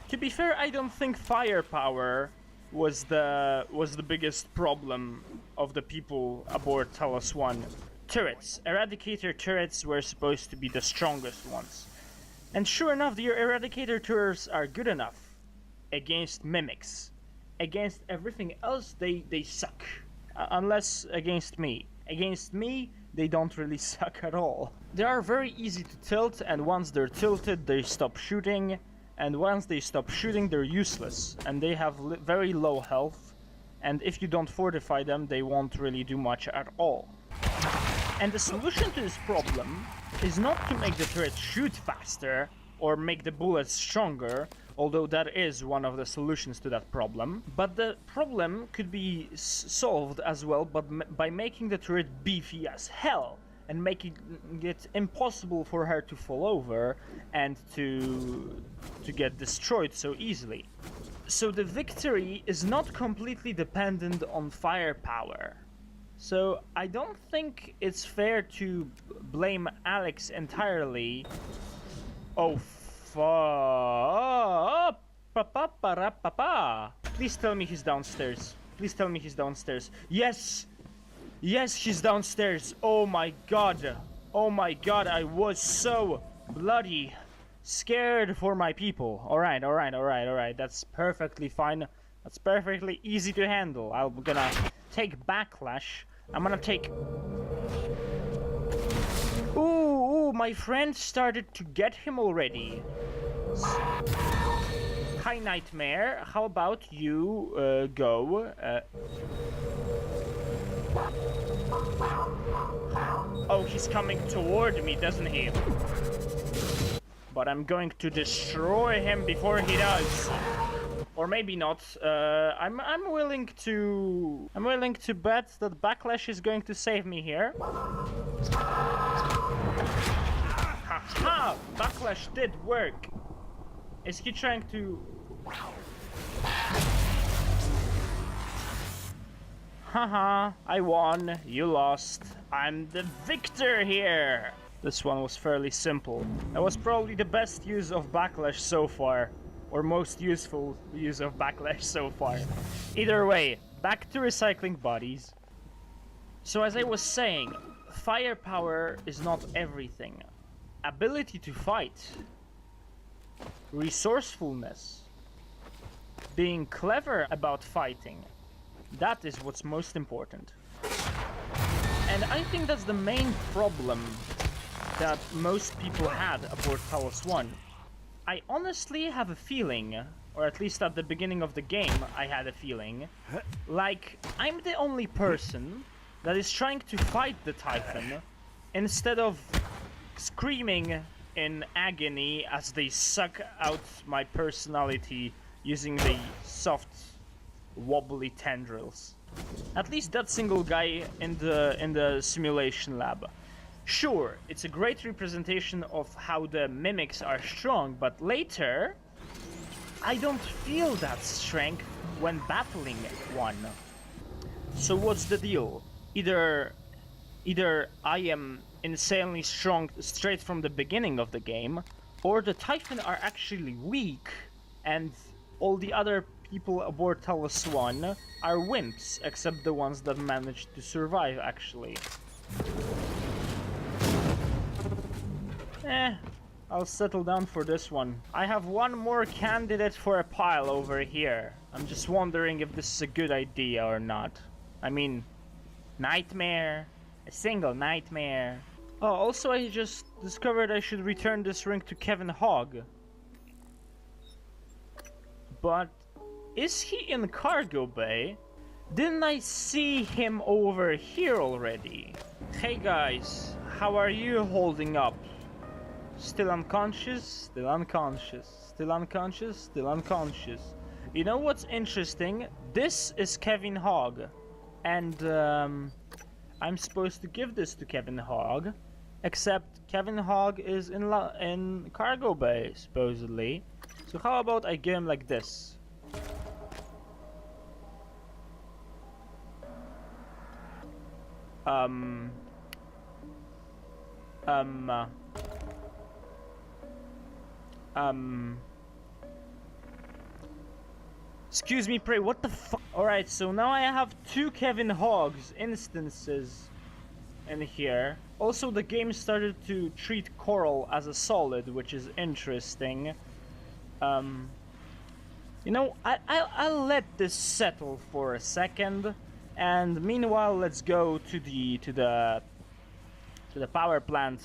To be fair, I don't think firepower was the biggest problem of the people aboard Talos 1. Turrets. Eradicator turrets were supposed to be the strongest ones. And sure enough, the Eradicator turrets are good enough against mimics. Against everything else, they suck. Unless against me. Against me, they don't really suck at all. They are very easy to tilt, and once they're tilted, they stop shooting. And once they stop shooting, they're useless. And they have very low health. And if you don't fortify them, they won't really do much at all. And the solution to this problem is not to make the turret shoot faster or make the bullets stronger, although that is one of the solutions to that problem. But the problem could be solved as well by making the turret beefy as hell and making it impossible for her to fall over and to get destroyed so easily. So the victory is not completely dependent on firepower. So I don't think it's fair to blame Alex entirely. Oh, please tell me he's downstairs. Please tell me he's downstairs. Yes! Yes, he's downstairs. Oh my god. Oh my god, I was so bloody scared for my people. Alright, alright, alright, alright. That's perfectly fine. That's perfectly easy to handle. I'm gonna take backlash. I'm gonna take... Ooh, my friend started to get him already. Hi, Nightmare. How about you go? Oh, he's coming toward me, doesn't he? But I'm going to destroy him before he does. Or maybe not. I'm willing to bet that Backlash is going to save me here. Haha! Backlash did work. Is he trying to? Haha! I won. You lost. I'm the victor here. This one was fairly simple. That was probably the best use of Backlash so far. Or most useful use of Backlash so far. Either way, back to recycling bodies. So as I was saying, firepower is not everything. Ability to fight, resourcefulness, being clever about fighting, that is what's most important. And I think that's the main problem that most people had aboard Talos 1. I honestly have a feeling, or at least at the beginning of the game I had a feeling, like I'm the only person that is trying to fight the Typhon instead of screaming in agony as they suck out my personality using the soft, wobbly tendrils. At least that single guy in the simulation lab. Sure, it's a great representation of how the mimics are strong, but later I don't feel that strength when battling one. So what's the deal? Either I am insanely strong straight from the beginning of the game, or the Typhon are actually weak, and all the other people aboard Talos 1 are wimps, except the ones that managed to survive, actually. I'll settle down for this one. I have one more candidate for a pile over here. I'm just wondering if this is a good idea or not. I mean, Nightmare. A single Nightmare. Oh, also I just discovered I should return this ring to Kevin Hogg. But is he in Cargo Bay? Didn't I see him over here already? Hey guys, how are you holding up? Still unconscious, still unconscious, still unconscious, still unconscious. You know what's interesting? This is Kevin Hogg. And I'm supposed to give this to Kevin Hogg. Except Kevin Hogg is in Cargo Bay, supposedly. So how about I give him like this? Um... Excuse me, pray, what the fuck? Alright, so now I have 2 Kevin Hoggs instances in here. Also, the game started to treat Coral as a solid, which is interesting. You know, I'll let this settle for a second, and meanwhile, let's go to the power plant.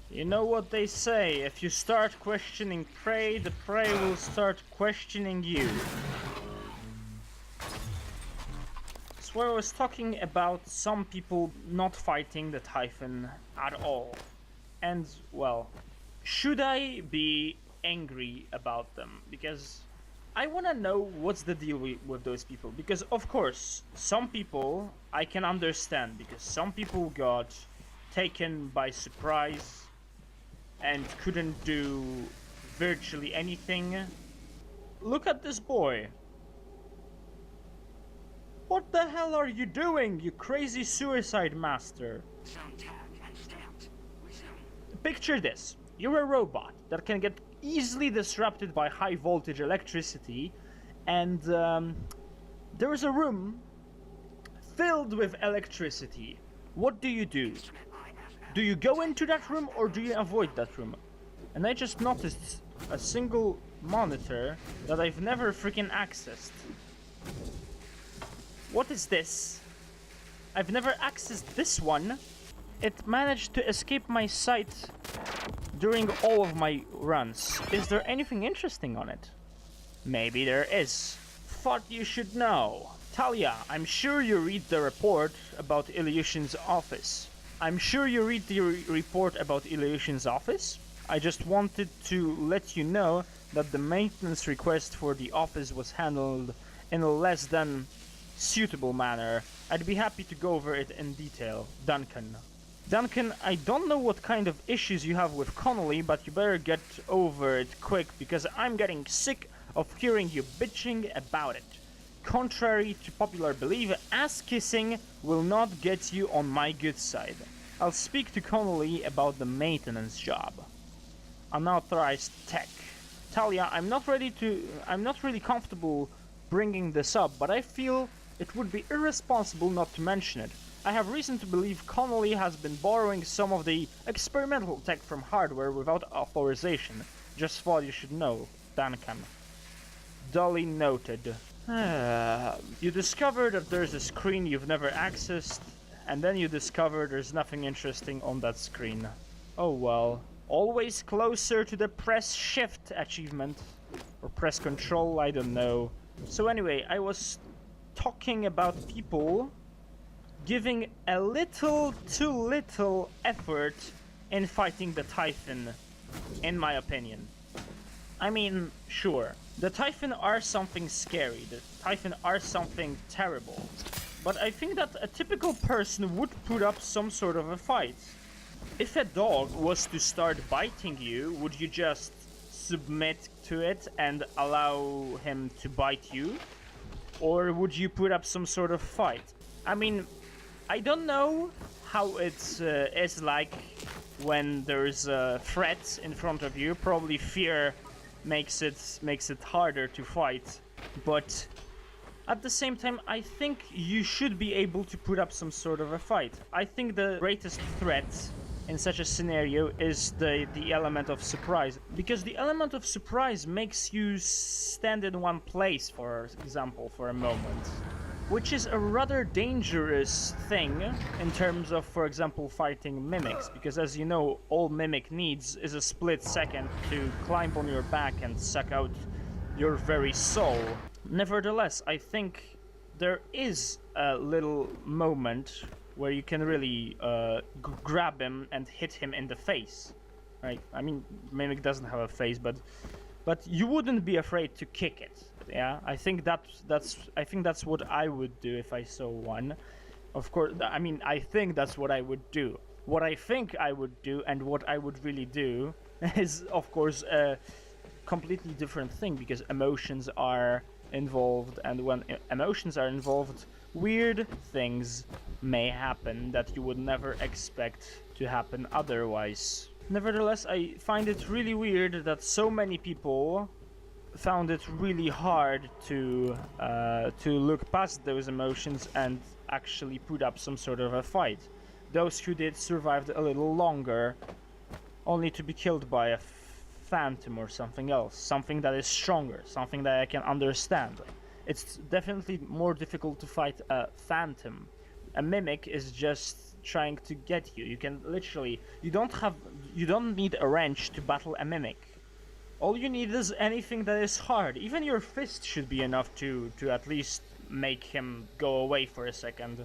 You know what they say, if you start questioning prey, the prey will start questioning you. So I was talking about some people not fighting the Typhon at all. And, well, should I be angry about them? Because I wanna know what's the deal with those people. Because, of course, some people I can understand, because some people got taken by surprise and couldn't do virtually anything. Look at this boy. What the hell are you doing, you crazy suicide master? Picture this. You're a robot that can get easily disrupted by high voltage electricity, and there is a room filled with electricity. What do? Do you go into that room or do you avoid that room? And I just noticed a single monitor that I've never freaking accessed. What is this? I've never accessed this one. It managed to escape my sight during all of my runs. Is there anything interesting on it? Maybe there is. Thought you should know. Talia, I'm sure you read the report about Ilyushin's office. I'm sure you read the report about Ilyushin's office. I just wanted to let you know that the maintenance request for the office was handled in a less than suitable manner. I'd be happy to go over it in detail. Duncan. Duncan, I don't know what kind of issues you have with Connolly, but you better get over it quick, because I'm getting sick of hearing you bitching about it. Contrary to popular belief, ass-kissing will not get you on my good side. I'll speak to Connolly about the maintenance job. Unauthorized tech. Talia, I'm not really comfortable bringing this up, but I feel it would be irresponsible not to mention it. I have reason to believe Connolly has been borrowing some of the experimental tech from hardware without authorization. Just thought you should know, Duncan. Duly noted. You discover that there's a screen you've never accessed, and then you discover there's nothing interesting on that screen. Oh well. Always closer to the press shift achievement. Or press control, I don't know. So anyway, I was talking about people giving a little too little effort in fighting the Typhon, in my opinion. I mean, sure, the Typhon are something scary, the Typhon are something terrible, but I think that a typical person would put up some sort of a fight. If a dog was to start biting you, would you just submit to it and allow him to bite you? Or would you put up some sort of fight? I mean, I don't know how it is like when there's a threat in front of you. Probably fear makes it harder to fight, but at the same time, I think you should be able to put up some sort of a fight. I think the greatest threat in such a scenario is the element of surprise, because the element of surprise makes you stand in one place, for example, for a moment, which is a rather dangerous thing in terms of, for example, fighting mimics, because as you know, all mimic needs is a split second to climb on your back and suck out your very soul. Nevertheless, I think there is a little moment where you can really grab him and hit him in the face, right? I mean, mimic doesn't have a face, but you wouldn't be afraid to kick it. Yeah, I think that's what I would do if I saw one. Of course, I mean, I think that's what I would do. What I think I would do and what I would really do is, of course, a completely different thing, because emotions are involved, and when emotions are involved, weird things may happen that you would never expect to happen otherwise. Nevertheless, I find it really weird that so many people found it really hard to look past those emotions and actually put up some sort of a fight. Those who did survived a little longer, only to be killed by a phantom or something else, something that is stronger, something that I can understand. It's definitely more difficult to fight a phantom. A mimic is just trying to get you. You can literally, you don't need a wrench to battle a mimic. All you need is anything that is hard. Even your fist should be enough to at least make him go away for a second.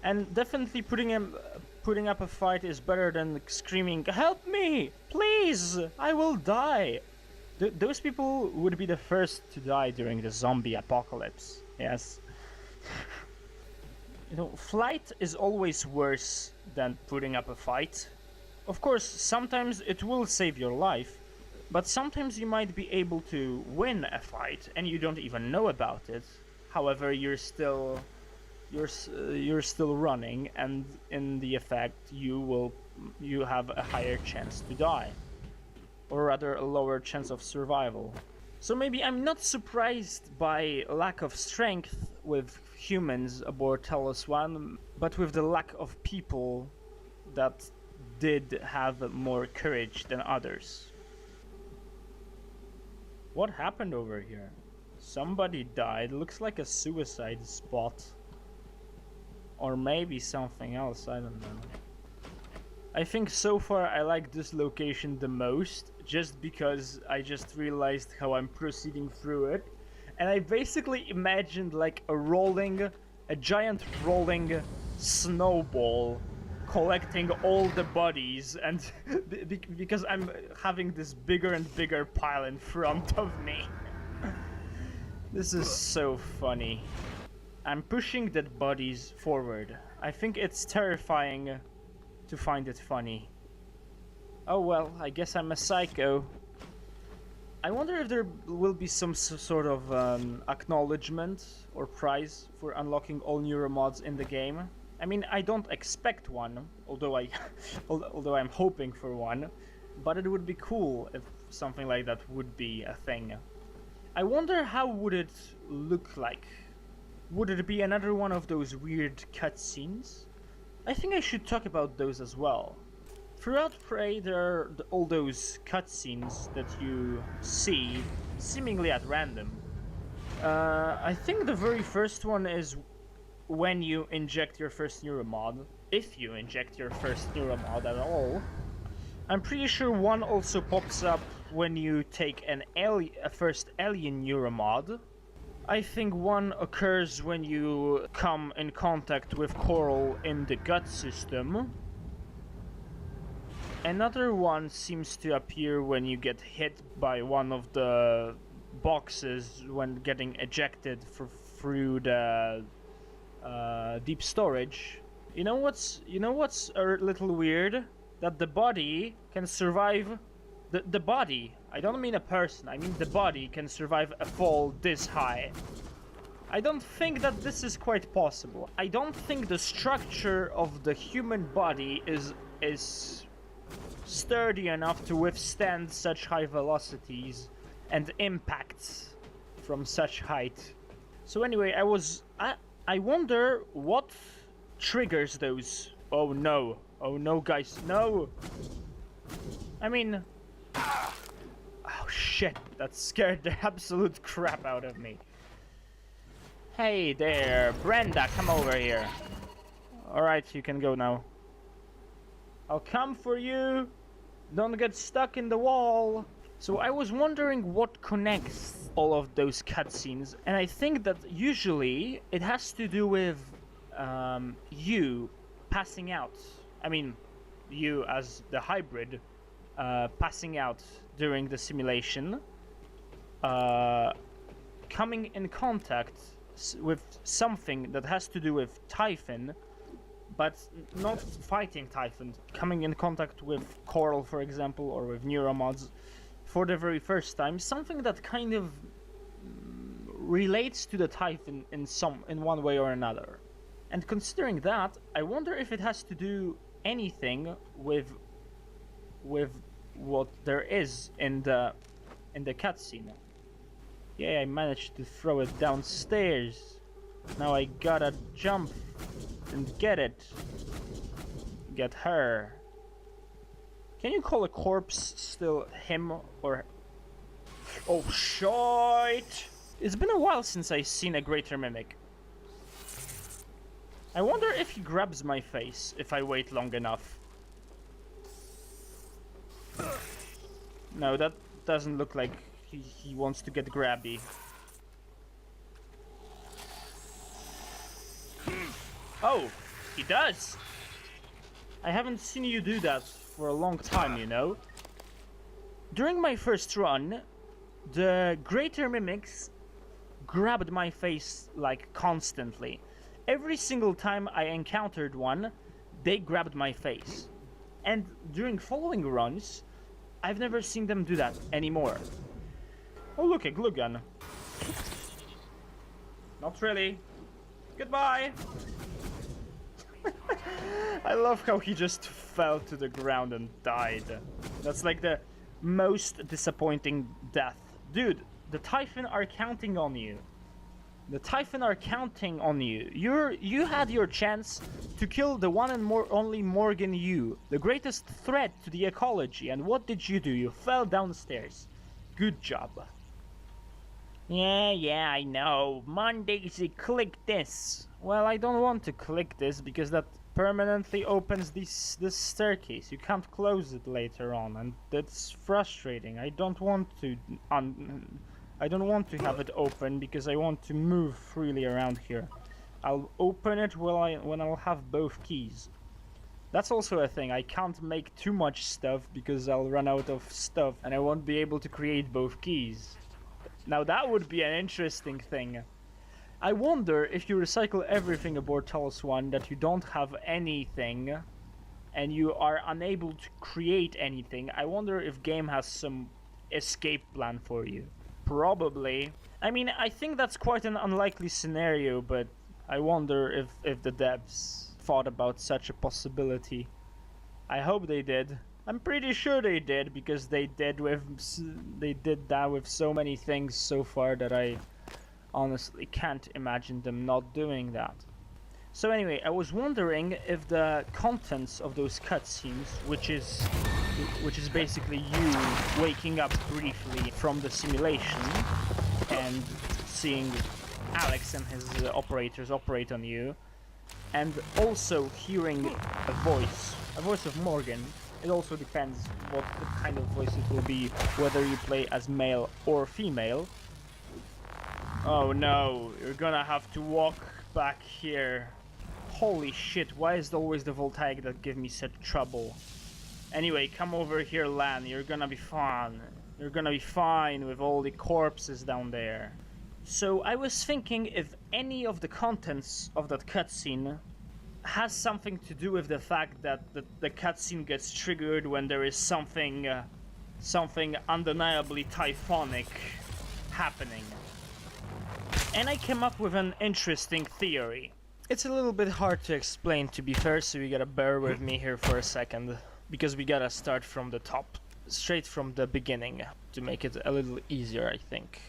And definitely putting up a fight is better than screaming, "Help me! Please! I will die!" Those people would be the first to die during the zombie apocalypse. Yes. You know, flight is always worse than putting up a fight. Of course, sometimes it will save your life, but sometimes you might be able to win a fight and you don't even know about it. However, you're still running, and in the effect you have a higher chance to die, or rather a lower chance of survival. So maybe I'm not surprised by lack of strength with humans aboard Talos 1, but with the lack of people that did have more courage than others. What happened over here? Somebody died. Looks like a suicide spot. Or maybe something else, I don't know. I think so far I like this location the most, just because I just realized how I'm proceeding through it. And I basically imagined like a giant rolling snowball collecting all the bodies, and because I'm having this bigger and bigger pile in front of me. This is so funny. I'm pushing dead bodies forward. I think it's terrifying to find it funny. Oh well, I guess I'm a psycho. I wonder if there will be some sort of acknowledgement or prize for unlocking all Neuromods in the game. I mean, I don't expect one, although I'm hoping for one, but it would be cool if something like that would be a thing. I wonder how would it look like. Would it be another one of those weird cutscenes? I think I should talk about those as well. Throughout Prey, there are all those cutscenes that you see seemingly at random. I think the very first one is when you inject your first Neuromod, if you inject your first Neuromod at all. I'm pretty sure one also pops up when you take a first alien Neuromod. I think one occurs when you come in contact with Coral in the gut system. Another one seems to appear when you get hit by one of the boxes when getting ejected through the deep storage. You know what's a little weird? That the body can survive. The body, I don't mean a person, I mean the body can survive a fall this high. I don't think that this is quite possible. I don't think the structure of the human body is sturdy enough to withstand such high velocities and impacts from such height. So anyway, I wonder what triggers those. Oh no, guys, no. I mean, oh shit, that scared the absolute crap out of me. Hey there, Brenda, come over here. Alright, you can go now. I'll come for you. Don't get stuck in the wall. So I was wondering what connects all of those cutscenes, and I think that usually it has to do with you passing out. I mean, you as the hybrid passing out during the simulation, coming in contact with something that has to do with Typhon, but not fighting Typhon, coming in contact with Coral, for example, or with Neuromods for the very first time, something that kind of relates to the Typhon in one way or another. And considering that, I wonder if it has to do anything with what there is in the cutscene. Yeah, I managed to throw it downstairs. Now I gotta jump and get it. Get her. Can you call a corpse still him or... Oh, shit! It's been a while since I've seen a greater mimic. I wonder if he grabs my face if I wait long enough. No, that doesn't look like he wants to get grabby. Oh, he does! I haven't seen you do that for a long time, you know. During my first run, the greater mimics grabbed my face like constantly. Every single time I encountered one, they grabbed my face. And during following runs, I've never seen them do that anymore. Oh look, a glue gun. Not really. Goodbye! I love how he just fell to the ground and died. That's like the most disappointing death. Dude, the Typhon are counting on you. The Typhon are counting on you. You had your chance to kill the one and only Morgan Yu, the greatest threat to the ecology, and what did you do? You fell downstairs. Good job. Yeah, I know. Mondays, click this. Well, I don't want to click this because that permanently opens this staircase. You can't close it later on, and that's frustrating. I don't want to have it open because I want to move freely around here. I'll open it when I'll have both keys. That's also a thing. I can't make too much stuff because I'll run out of stuff and I won't be able to create both keys. Now that would be an interesting thing. I wonder if you recycle everything aboard Talos 1 that you don't have anything and you are unable to create anything. I wonder if game has some escape plan for you. Probably. I mean, I think that's quite an unlikely scenario, but I wonder if the devs thought about such a possibility. I hope they did. I'm pretty sure they did, because they did that with so many things so far that I honestly can't imagine them not doing that. So anyway, I was wondering if the contents of those cutscenes, which is basically you waking up briefly from the simulation and seeing Alex and his operators operate on you, and also hearing a voice of Morgan. It also depends what kind of voice it will be, whether you play as male or female. Oh no, you're gonna have to walk back here. Holy shit, why is it always the voltaic that give me such trouble? Anyway, come over here, Lan, you're gonna be fine. You're gonna be fine with all the corpses down there. So I was thinking if any of the contents of that cutscene has something to do with the fact that the cutscene gets triggered when there is something undeniably typhonic happening. And I came up with an interesting theory. It's a little bit hard to explain, to be fair, so you gotta bear with me here for a second, because we gotta start from the top, straight from the beginning, to make it a little easier, I think.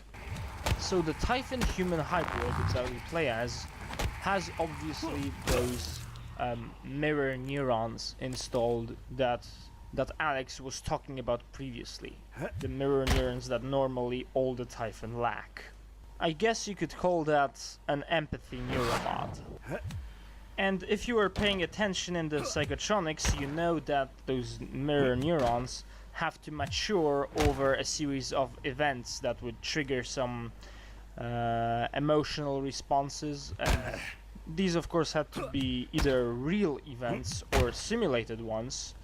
So the Typhon human hybrid that we play as has obviously those mirror neurons installed that Alex was talking about previously. The mirror neurons that normally all the Typhon lack. I guess you could call that an empathy neuromod. And if you are paying attention in the psychotronics, you know that those mirror neurons have to mature over a series of events that would trigger some emotional responses. And these of course had to be either real events or simulated ones.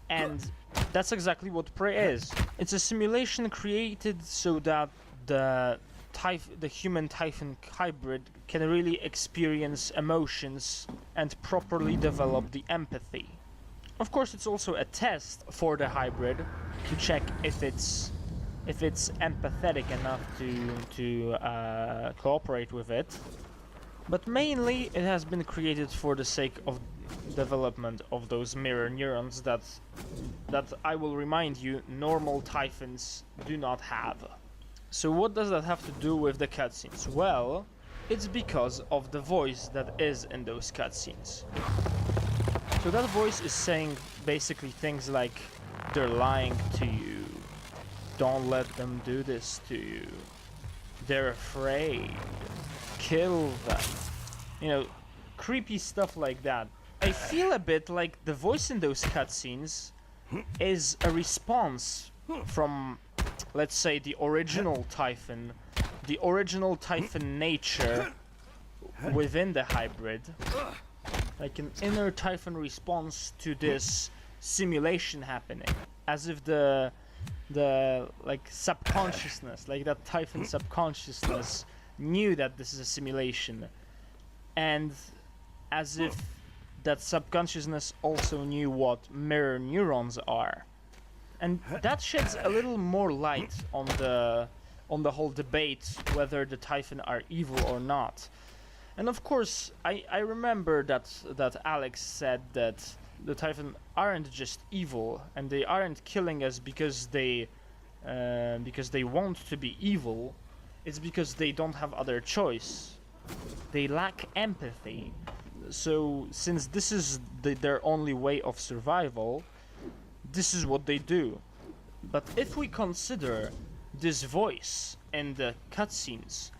And that's exactly what Prey is. It's a simulation created so that the human Typhon hybrid can really experience emotions and properly develop the empathy. Of course, it's also a test for the hybrid to check if it's if it's empathetic enough to cooperate with it. But mainly it has been created for the sake of development of those mirror neurons that I will remind you normal Typhons do not have. So what does that have to do with the cutscenes? Well, it's because of the voice that is in those cutscenes. So that voice is saying basically things like, they're lying to you, don't let them do this to you, they're afraid, kill them. You know, creepy stuff like that. I feel a bit like the voice in those cutscenes is a response from, let's say, the original Typhon nature within the hybrid. Like an inner Typhon response to this simulation happening. As if the like subconsciousness, like that Typhon subconsciousness knew that this is a simulation. And as if that subconsciousness also knew what mirror neurons are. And that sheds a little more light on the whole debate whether the Typhon are evil or not. And of course, I remember that Alex said that the Typhon aren't just evil, and they aren't killing us because they want to be evil. It's because they don't have other choice. They lack empathy. So since this is their only way of survival, this is what they do. But if we consider this voice in the cutscenes,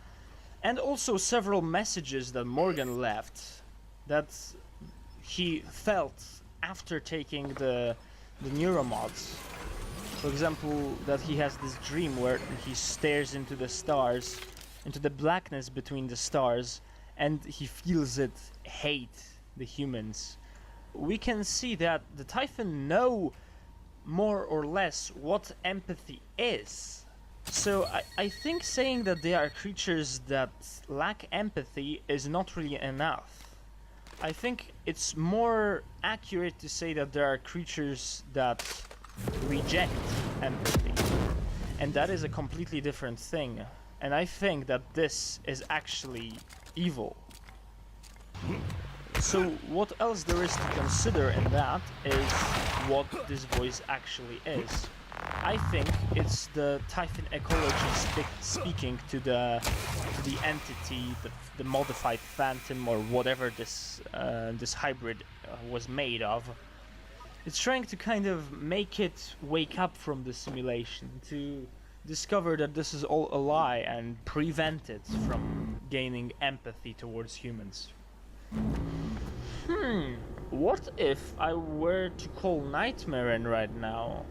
and also several messages that Morgan left that he felt after taking the Neuromods. For example, that he has this dream where he stares into the stars, into the blackness between the stars, and he feels it hate the humans. We can see that the Typhon know more or less what empathy is. So I think saying that they are creatures that lack empathy is not really enough. I think it's more accurate to say that there are creatures that reject empathy. And that is a completely different thing. And I think that this is actually evil. So what else there is to consider in that is what this voice actually is. I think it's the Typhon ecology speaking to the entity, the modified phantom, or whatever this hybrid was made of. It's trying to kind of make it wake up from the simulation, to discover that this is all a lie and prevent it from gaining empathy towards humans. What if I were to call Nightmare in right now?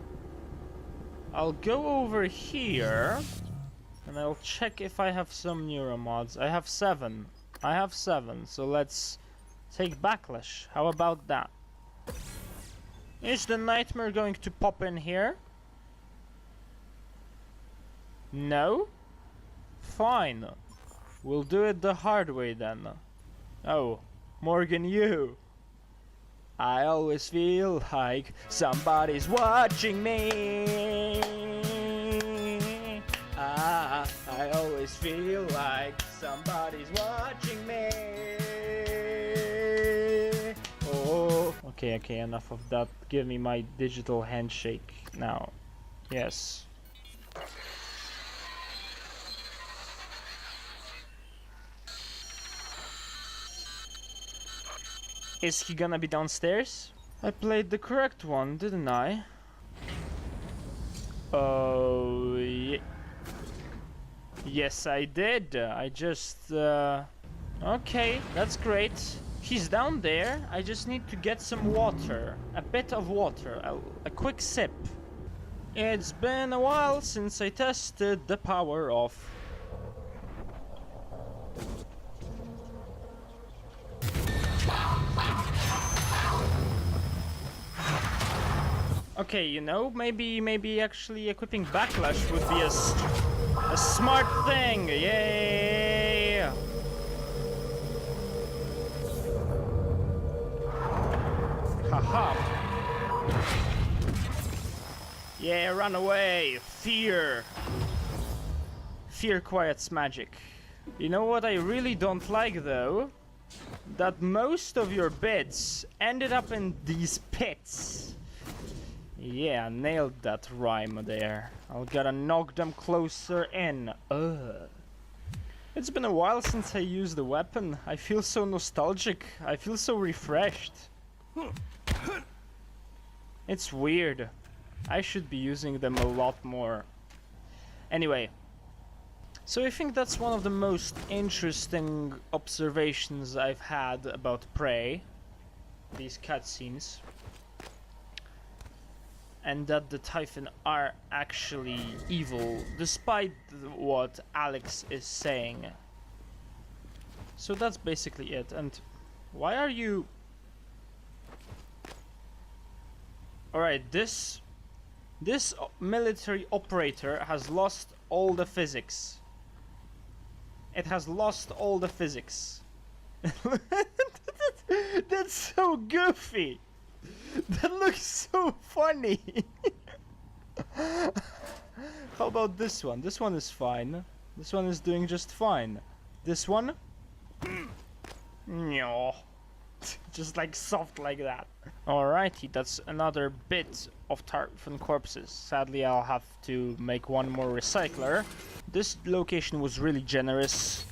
I'll go over here and I'll check if I have some Neuromods. I have 7. So let's take Backlash. How about that? Is the Nightmare going to pop in here? No? Fine. We'll do it the hard way then. Oh, Morgan, you. I always feel like somebody's watching me. I always feel like somebody's watching me. Oh. Okay, enough of that. Give me my digital handshake now. Yes. Is he gonna be downstairs? I played the correct one, didn't I? Oh, yes, I did. I just... Okay, that's great. He's down there. I just need to get some water. A bit of water. A quick sip. It's been a while since I tested the power of... Okay, you know, maybe actually equipping Backlash would be a smart thing. Yay! Haha. Yeah, run away! Fear! Fear quiets magic. You know what I really don't like though? That most of your bits ended up in these pits. Yeah, nailed that rhyme there. I'll gotta knock them closer in. Ugh. It's been a while since I used the weapon. I feel so nostalgic. I feel so refreshed. It's weird. I should be using them a lot more. Anyway. So I think that's one of the most interesting observations I've had about Prey. These cutscenes. And that the Typhon are actually evil, despite what Alex is saying. So that's basically it. And why are you... Alright, this military operator has lost all the physics. It has lost all the physics. That's so goofy. That looks so funny. How about this one? This one is fine. This one is doing just fine. This one? No. Just like soft like that. Alrighty, that's another bit of Typhon corpses. Sadly, I'll have to make one more recycler. This location was really generous.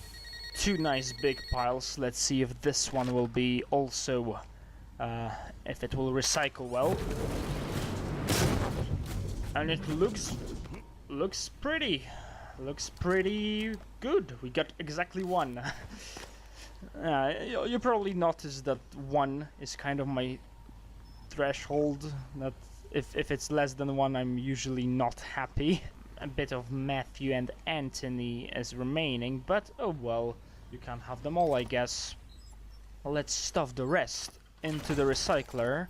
2 nice big piles. Let's see if this one will be also... if it will recycle well. And it looks pretty. Looks pretty good. We got exactly 1. You probably noticed that 1 is kind of my threshold. That if it's less than 1, I'm usually not happy. A bit of Matthew and Anthony is remaining, but oh well, you can't have them all, I guess. Let's stuff the rest into the recycler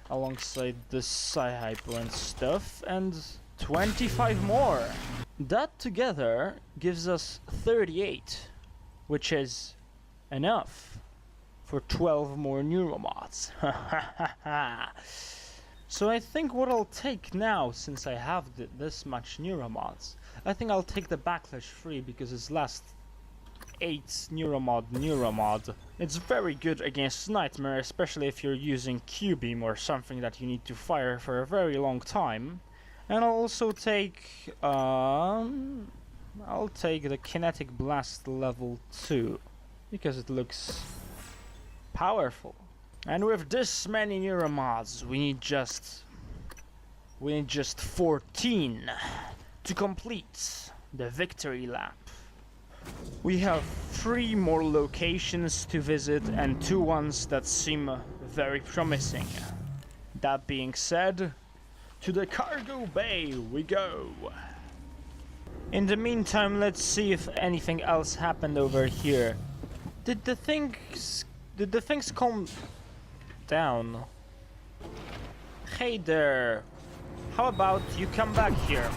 alongside the Psy-Hypo and stuff, and 25 more. That together gives us 38, which is enough for 12 more Neuromods. So I think what I'll take now, since I have this much Neuromods, I think I'll take the Backlash free because it's last 8 Neuromod. It's very good against Nightmare, especially if you're using Q-beam or something that you need to fire for a very long time. And I'll also take I'll take the Kinetic Blast level 2 because it looks powerful. And with this many Neuromods, we need just 14 to complete the victory lap. We have 3 more locations to visit and 2 ones that seem very promising. That being said, to the cargo bay we go. In the meantime, let's see if anything else happened over here. Did the things calm down? Hey there. How about you come back here?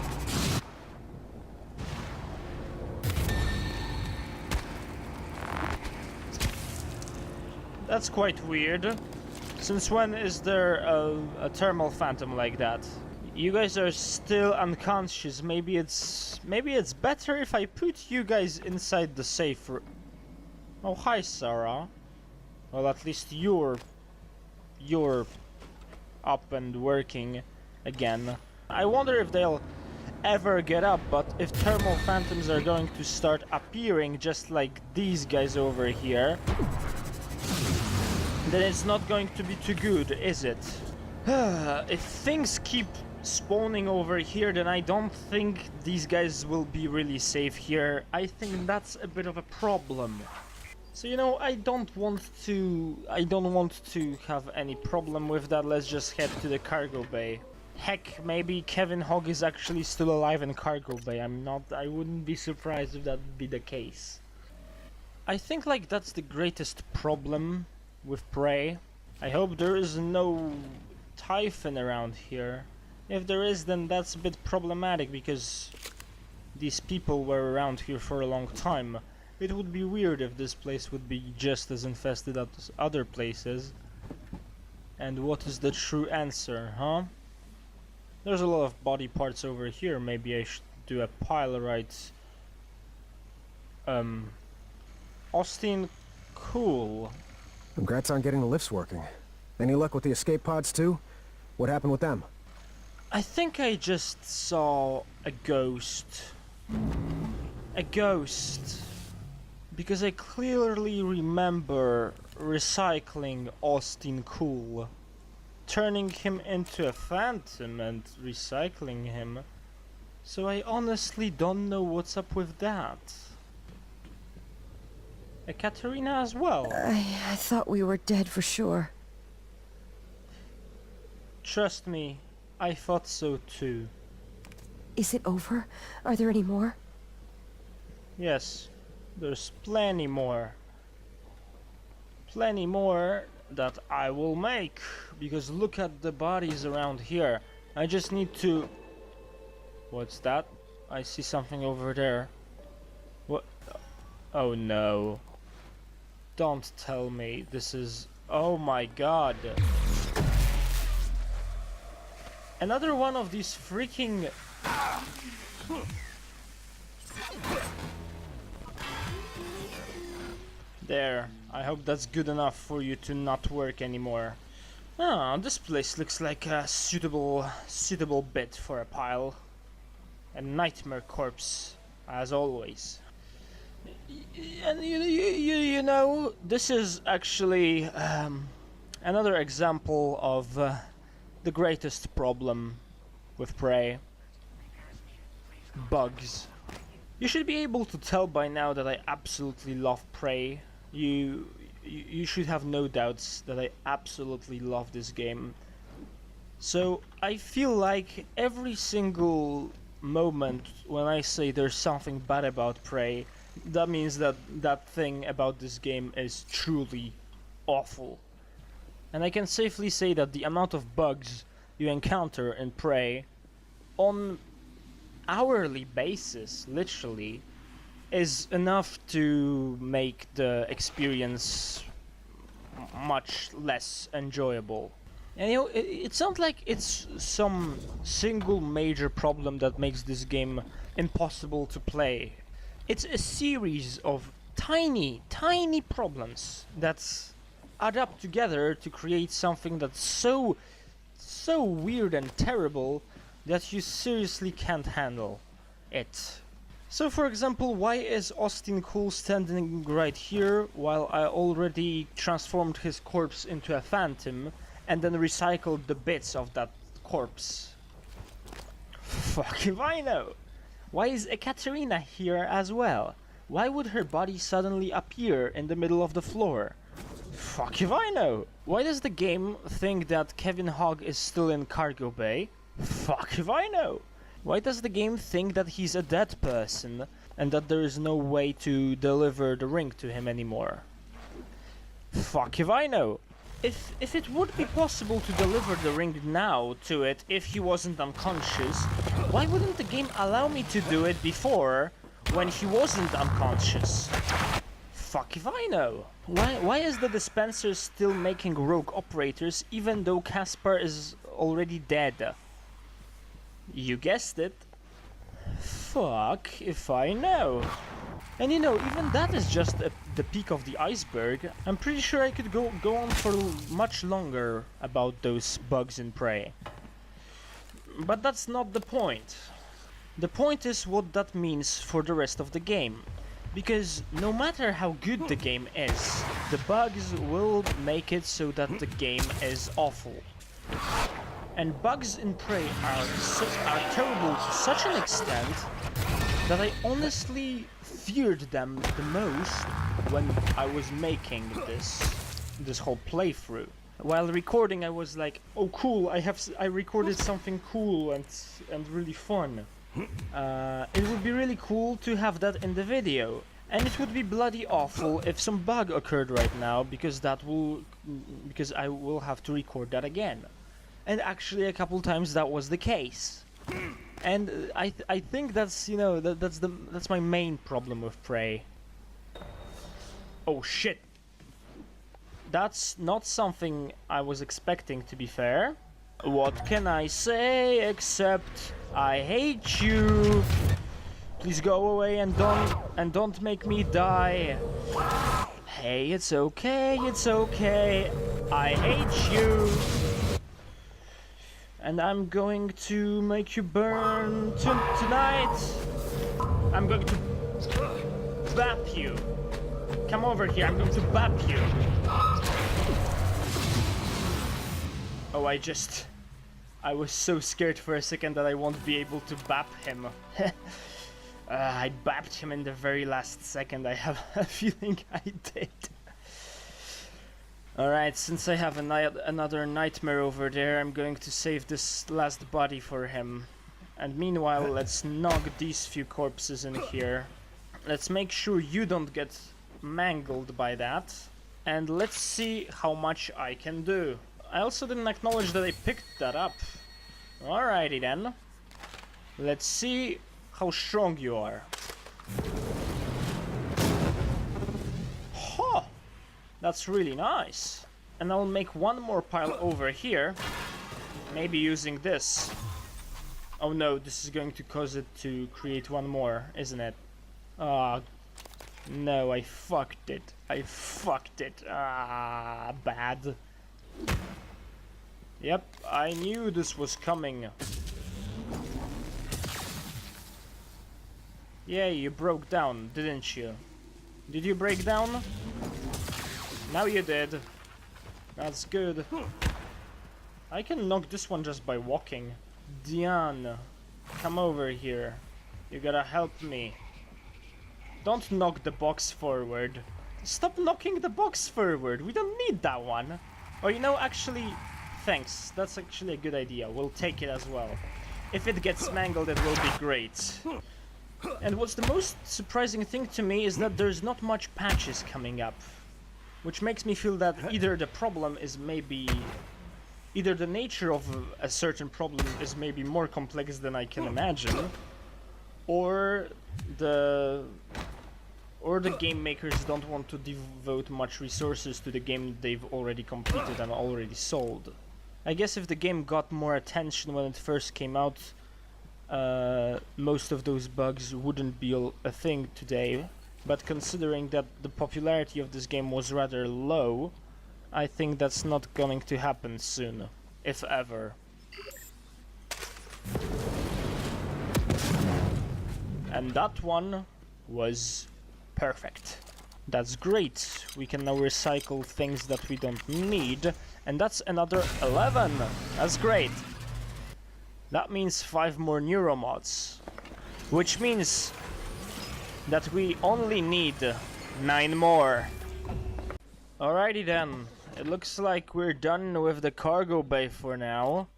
That's quite weird. Since when is there a thermal phantom like that? You guys are still unconscious. Maybe it's better if I put you guys inside the safe room. Oh, hi, Sarah. Well, at least you're up and working again. I wonder if they'll ever get up, but if thermal phantoms are going to start appearing just like these guys over here, then it's not going to be too good, is it? If things keep spawning over here, then I don't think these guys will be really safe here. I think that's a bit of a problem. So, you know, I don't want to have any problem with that. Let's just head to the cargo bay. Heck, maybe Kevin Hogg is actually still alive in cargo bay. I wouldn't be surprised if that would be the case. I think like that's the greatest problem with Prey. I hope there is no Typhon around here. If there is, then that's a bit problematic because these people were around here for a long time. It would be weird if this place would be just as infested as other places. And what is the true answer, huh? There's a lot of body parts over here. Maybe I should do a pile right. Austin, cool. Congrats on getting the lifts working. Any luck with the escape pods too? What happened with them? I think I just saw a ghost. A ghost. Because I clearly remember recycling Austin Cool. Turning him into a phantom and recycling him. So I honestly don't know what's up with that. A Katerina as well. I thought we were dead for sure. Trust me, I thought so too. Is it over? Are there any more? Yes, there's plenty more. Plenty more that I will make. Because look at the bodies around here. I just need to... What's that? I see something over there. What? Oh no. Don't tell me this is... Oh my god. Another one of these freaking... There. I hope that's good enough for you to not work anymore. Ah, this place looks like a suitable bit for a pile. A nightmare corpse, as always. And you know, this is actually another example of the greatest problem with Prey. Bugs. You should be able to tell by now that I absolutely love Prey. You should have no doubts that I absolutely love this game. So I feel like every single moment when I say there's something bad about Prey, that means that that thing about this game is truly awful. And I can safely say that the amount of bugs you encounter in Prey on hourly basis, literally, is enough to make the experience much less enjoyable. And you know, it sounds like it's some single major problem that makes this game impossible to play. It's a series of tiny problems that add up together to create something that's so weird and terrible that you seriously can't handle it. So for example, why is Austin Cool standing right here while I already transformed his corpse into a phantom and then recycled the bits of that corpse? Fuck if I know. Why is Ekaterina here as well? Why would her body suddenly appear in the middle of the floor? Fuck if I know. Why does the game think that Kevin Hogg is still in Cargo Bay? Fuck if I know. Why does the game think that he's a dead person and that there is no way to deliver the ring to him anymore? Fuck if I know. If it would be possible to deliver the ring now to it if he wasn't unconscious, why wouldn't the game allow me to do it before when he wasn't unconscious? Fuck if I know. Why is the dispenser still making rogue operators even though Caspar is already dead? You guessed it. Fuck if I know. And you know, even that is just the peak of the iceberg. I'm pretty sure I could go on for much longer about those bugs in Prey. But that's not the point. The point is what that means for the rest of the game. Because no matter how good the game is, the bugs will make it so that the game is awful. And bugs in Prey are terrible to such an extent that I honestly feared them the most when I was making this whole playthrough. While recording, I was like, "Oh, cool! I recorded something cool and really fun. It would be really cool to have that in the video." And it would be bloody awful if some bug occurred right now, because I will have to record that again. And actually, a couple times that was the case. And I think that's, you know, that's my main problem with Prey. Oh shit! That's not something I was expecting, to be fair. What can I say except I hate you? Please go away and don't make me die. Hey, it's okay, it's okay. I hate you. And I'm going to make you burn tonight. I'm going to bap you. Come over here, I'm going to bap you. Oh, I was so scared for a second that I won't be able to bap him. I bapped him in the very last second. I have a feeling I did. Alright, since I have another nightmare over there, I'm going to save this last body for him. And meanwhile, let's knock these few corpses in here. Let's make sure you don't get mangled by that. And let's see how much I can do. I also didn't acknowledge that I picked that up. Alrighty then. Let's see how strong you are. Huh! That's really nice. And I'll make one more pile over here. Maybe using this. Oh no, this is going to cause it to create one more, isn't it? Ah, no, I fucked it. I fucked it. Ah, bad. Yep, I knew this was coming. Yeah, you broke down, didn't you? Did you break down? Now you did. That's good. I can knock this one just by walking. Diane, come over here. You gotta help me. Don't knock the box forward. Stop knocking the box forward. We don't need that one. Or you know, actually, thanks. That's actually a good idea. We'll take it as well. If it gets mangled, it will be great. And what's the most surprising thing to me is that there's not much patches coming up. Which makes me feel that either the problem is maybe... Either the nature of a certain problem is maybe more complex than I can imagine, or the game makers don't want to devote much resources to the game they've already completed and already sold. I guess if the game got more attention when it first came out, most of those bugs wouldn't be a thing today. But considering that the popularity of this game was rather low, I think that's not going to happen soon, if ever. And that one was perfect. That's great. We can now recycle things that we don't need, and that's another 11. That's great. That means 5 more Neuromods, which means that we only need 9 more. Alrighty then. It looks like we're done with the cargo bay for now.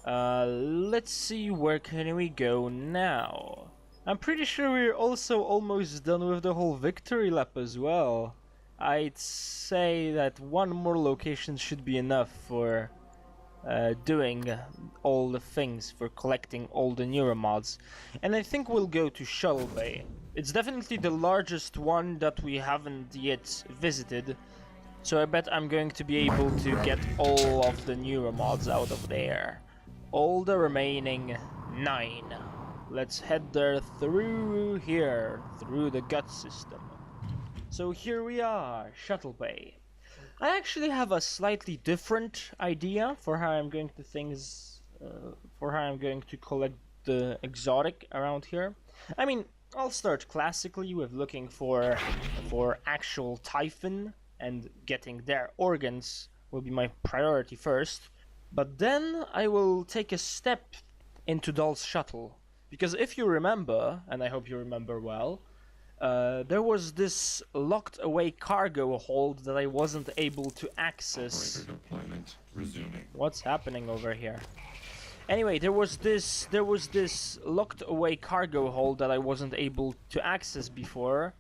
Let's see, where can we go now? I'm pretty sure we're also almost done with the whole victory lap as well. I'd say that one more location should be enough for doing all the things, for collecting all the Neuromods. And I think we'll go to Shuttle Bay. It's definitely the largest one that we haven't yet visited. So I bet I'm going to be able to get all of the Neuromods out of there. All the remaining 9. Let's head there through here, through the gut system. So here we are, Shuttle Bay. I actually have a slightly different idea for how I'm going to collect the exotic around here. I mean, I'll start classically with looking for actual Typhon, and getting their organs will be my priority first. But then I will take a step into Doll's shuttle. Because if you remember, and I hope you remember well, there was this locked away cargo hold that I wasn't able to access. Deployment resuming. What's happening over here? Anyway, there was this locked away cargo hold that I wasn't able to access before,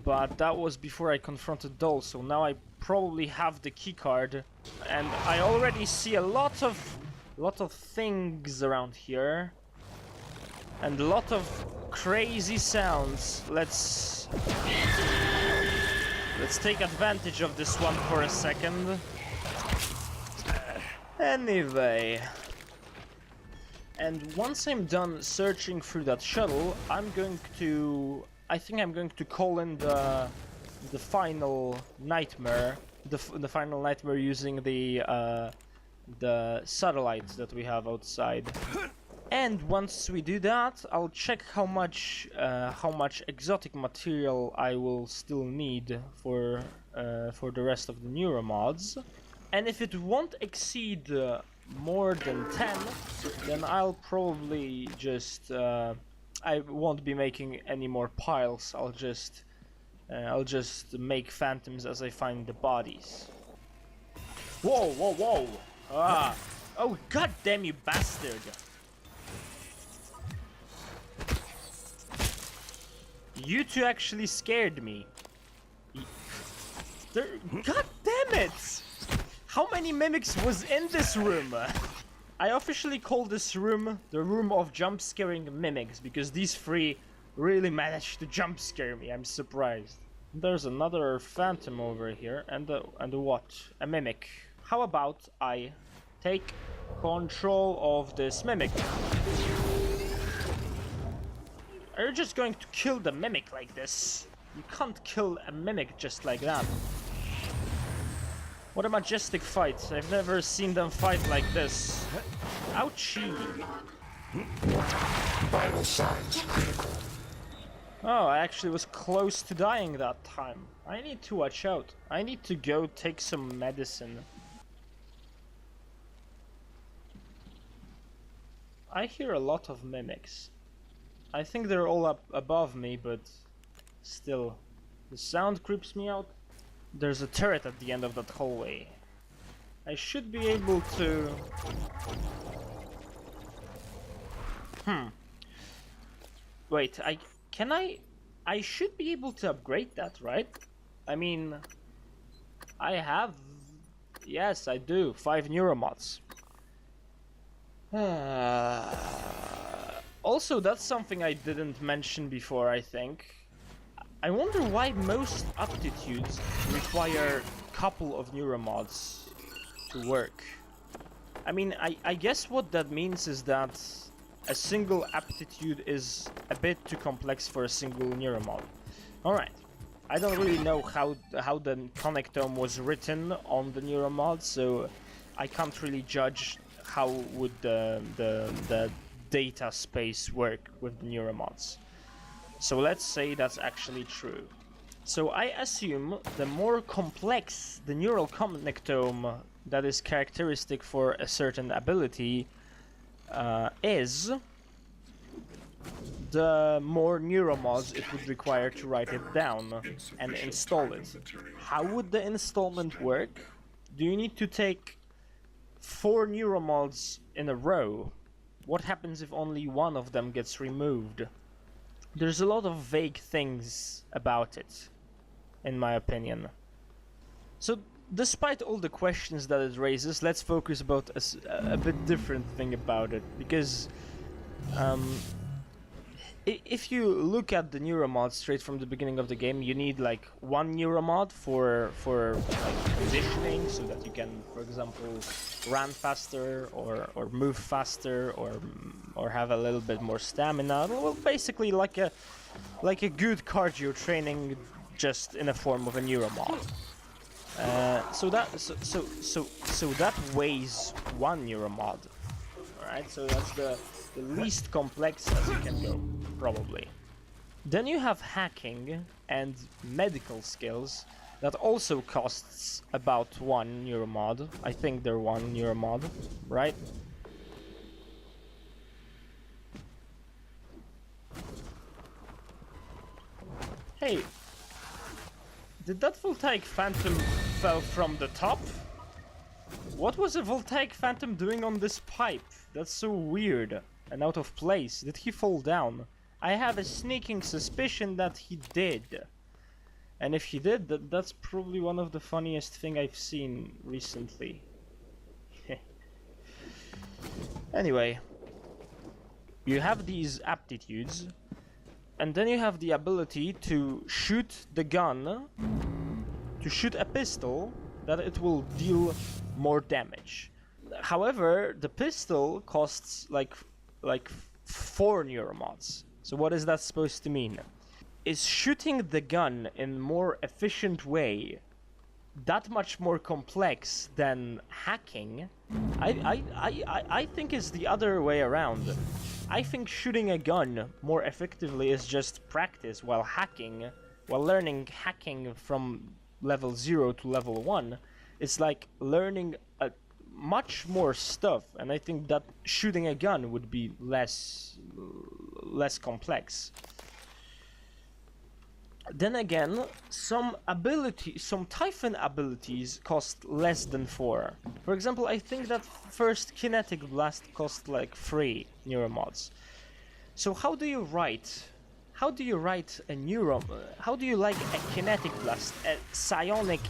but that was before I confronted Doll, so now I probably have the keycard, and I already see a lot of things around here, and a lot of crazy sounds. Let's take advantage of this one for a second. Anyway, and once I'm done searching through that shuttle, I think I'm going to call in the final nightmare, the final nightmare using the satellites that we have outside. And once we do that, I'll check how much exotic material I will still need for the rest of the Neuromods. And if it won't exceed more than 10, then I'll probably just I won't be making any more piles. I'll just make phantoms as I find the bodies. Whoa, whoa, whoa! Ah! Oh, god damn you bastard! You two actually scared me. God damn it! How many mimics was in this room? I officially call this room the room of jump scaring mimics because these three really managed to jump scare me. I'm surprised. There's another phantom over here and a what? A mimic. How about I take control of this mimic? Are you just going to kill the mimic like this? You can't kill a mimic just like that. What a majestic fight. I've never seen them fight like this. Ouchie. Vital signs critical. Oh, I actually was close to dying that time. I need to watch out. I need to go take some medicine. I hear a lot of mimics. I think they're all up above me, but still, the sound creeps me out. There's a turret at the end of that hallway. I should be able to... Wait, I should be able to upgrade that, right? I mean... I have... Yes, I do. 5 Neuromods. Also, that's something I didn't mention before, I think. I wonder why most aptitudes require a couple of Neuromods to work. I mean, I guess what that means is that a single aptitude is a bit too complex for a single Neuromod. Alright. I don't really know how the connectome was written on the Neuromod, so I can't really judge how would the data space work with the Neuromods. So let's say that's actually true. So I assume the more complex the neural connectome that is characteristic for a certain ability is, the more Neuromods it would require to write it down and install it. How would the installment work? Do you need to take 4 Neuromods in a row? What happens if only one of them gets removed? There's a lot of vague things about it, in my opinion. So, despite all the questions that it raises, let's focus about a bit different thing about it, because if you look at the Neuromod straight from the beginning of the game, you need like 1 Neuromod for like conditioning, so that you can, for example, run faster or move faster or have a little bit more stamina. Well, basically like a good cardio training, just in a form of a Neuromod. So that weighs 1 Neuromod. Alright, so that's the least complex as you can go, probably. Then you have hacking and medical skills that also costs about 1 Neuromod. I think they're 1 Neuromod, right? Hey, did that voltaic phantom fell from the top? What was a voltaic phantom doing on this pipe? That's so weird and out of place. Did he fall down? I have a sneaking suspicion that he did. And if he did, that's probably one of the funniest thing I've seen recently. Anyway, you have these aptitudes, and then you have the ability to shoot the gun, to shoot a pistol, that it will deal more damage. However, the pistol costs like 4 Neuromods. So what is that supposed to mean? Is shooting the gun in more efficient way that much more complex than hacking? I think it's the other way around. I think shooting a gun more effectively is just practice, while learning hacking from level 0 to level 1 is like learning much more stuff, and I think that shooting a gun would be less complex. Then again, some Typhon abilities cost less than 4. For example, I think that first kinetic blast cost like 3 Neuromods. So how do you like a kinetic blast, a psionic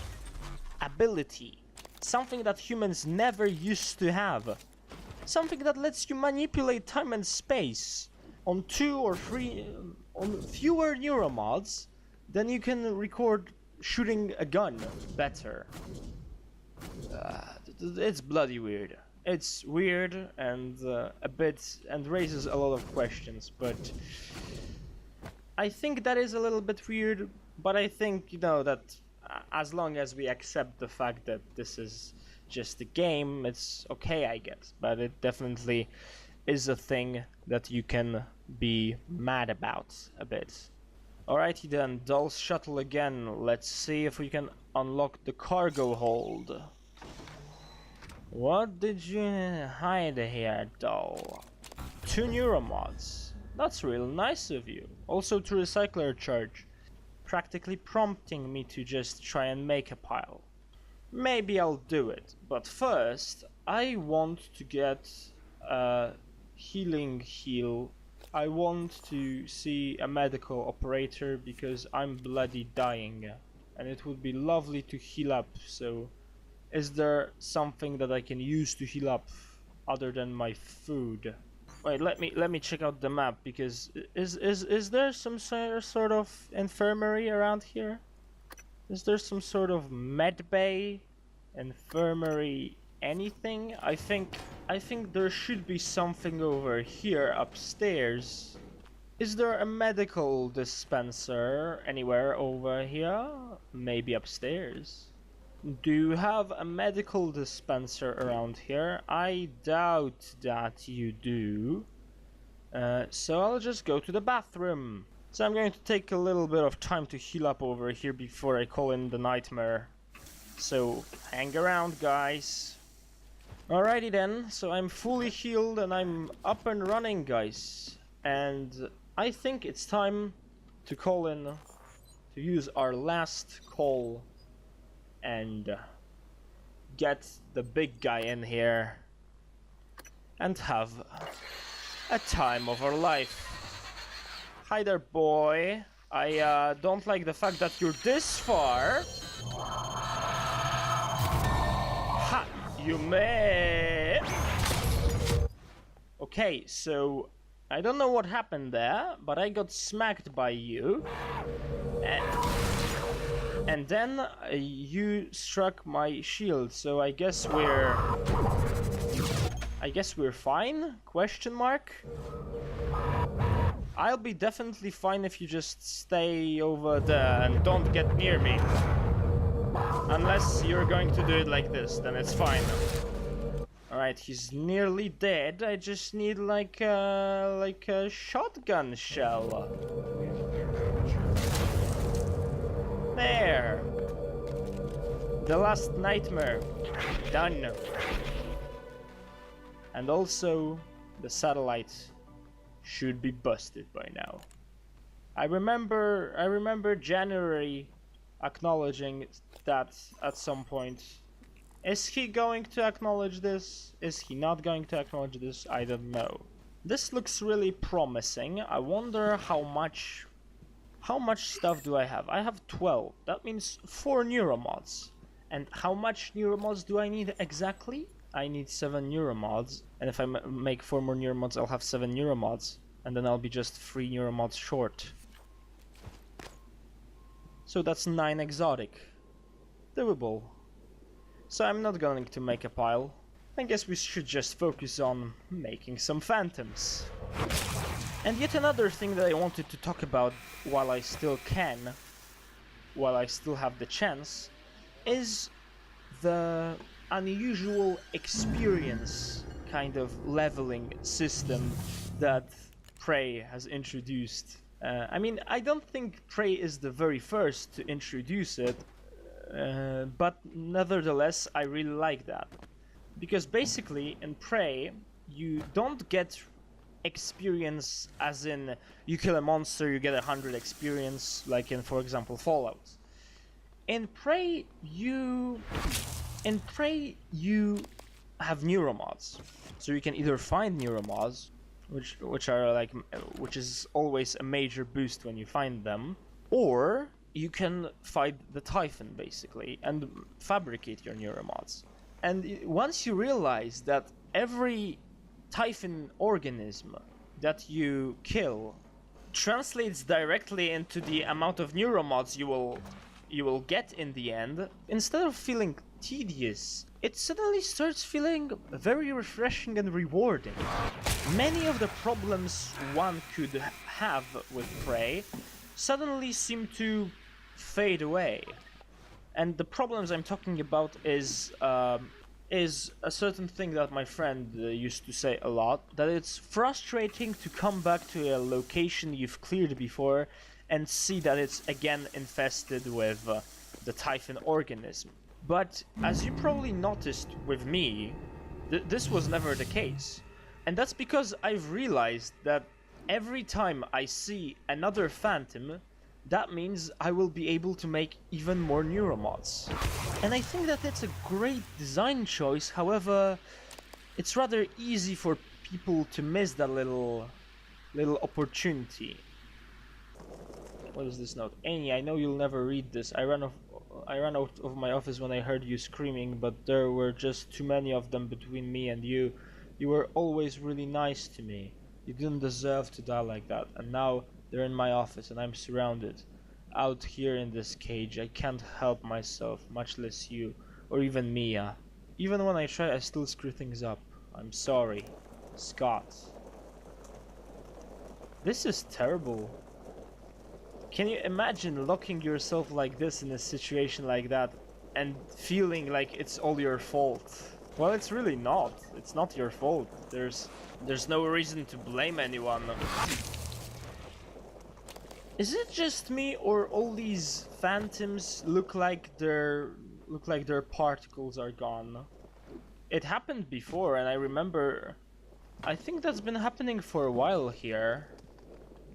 ability? Something that humans never used to have. Something that lets you manipulate time and space on 2 or 3 on fewer Neuromods, then you can record shooting a gun better. It's bloody weird. It's weird and raises a lot of questions, but I think that is a little bit weird, but I think, you know, that as long as we accept the fact that this is just a game, it's okay, I guess. But it definitely is a thing that you can be mad about a bit. Alrighty then, Doll's shuttle again. Let's see if we can unlock the cargo hold. What did you hide here, Doll? 2 Neuromods. That's real nice of you. Also 2 recycler charge. Practically prompting me to just try and make a pile. Maybe I'll do it, but first I want to get a healing heal. I want to see a medical operator because I'm bloody dying and it would be lovely to heal up. So is there something that I can use to heal up other than my food? Wait, let me check out the map, because is there some sort of infirmary around here? Is there some sort of med bay, infirmary, anything? I think there should be something over here upstairs. Is there a medical dispenser anywhere over here? Maybe upstairs. Do you have a medical dispenser around here? I doubt that you do. So I'll just go to the bathroom. So I'm going to take a little bit of time to heal up over here before I call in the nightmare. So hang around, guys. Alrighty then, so I'm fully healed and I'm up and running, guys. And I think it's time to call in, to use our last call and get the big guy in here and have a time of our life. Hi there, boy. I don't like the fact that you're this far. Ha! You may. Okay, so I don't know what happened there, but I got smacked by you. And then you struck my shield, so I guess we're fine? Question mark? I'll be definitely fine if you just stay over there and don't get near me. Unless you're going to do it like this, then it's fine. Alright, he's nearly dead. I just need like a shotgun shell. There. The last nightmare. Done. And also, the satellite should be busted by now. I remember January acknowledging that at some point. Is he going to acknowledge this? Is he not going to acknowledge this? I don't know. This looks really promising. I wonder how much stuff do I have? I have 12. That means 4 Neuromods. And how much Neuromods do I need exactly? I need 7 Neuromods. And if I make 4 more Neuromods, I'll have 7 Neuromods. And then I'll be just 3 Neuromods short. So that's 9 exotic. Doable. So I'm not going to make a pile. I guess we should just focus on making some phantoms. And yet another thing that I wanted to talk about while I still can, while I still have the chance, is the unusual experience kind of leveling system that Prey has introduced. I mean, I don't think Prey is the very first to introduce it, but nevertheless, I really like that. Because basically, in Prey, you don't get experience as in you kill a monster, you get 100 experience, like in, for example, Fallout. In Prey, you have Neuromods. So you can either find Neuromods, which is always a major boost when you find them, or you can fight the Typhon basically and fabricate your Neuromods. And once you realize that every Typhon organism that you kill translates directly into the amount of Neuromods you will get in the end, instead of feeling tedious, it suddenly starts feeling very refreshing and rewarding. Many of the problems one could have with Prey suddenly seem to fade away. And the problems I'm talking about is a certain thing that my friend used to say a lot, that it's frustrating to come back to a location you've cleared before and see that it's again infested with the Typhon organism. But as you probably noticed with me, this was never the case. And that's because I've realized that every time I see another Phantom, that means I will be able to make even more Neuromods. And I think that it's a great design choice, however, it's rather easy for people to miss that little opportunity. What is this note? Annie, I know you'll never read this. I ran out of my office when I heard you screaming, but there were just too many of them between me and you. You were always really nice to me. You didn't deserve to die like that, and now they're in my office and I'm surrounded. Out here in this cage, I can't help myself, much less you, or even Mia. Even when I try, I still screw things up. I'm sorry. Scott. This is terrible. Can you imagine locking yourself like this in a situation like that and feeling like it's all your fault? Well, it's really not. It's not your fault. There's no reason to blame anyone. Is it just me, or all these phantoms look like their particles are gone? It happened before, and I remember. I think that's been happening for a while here,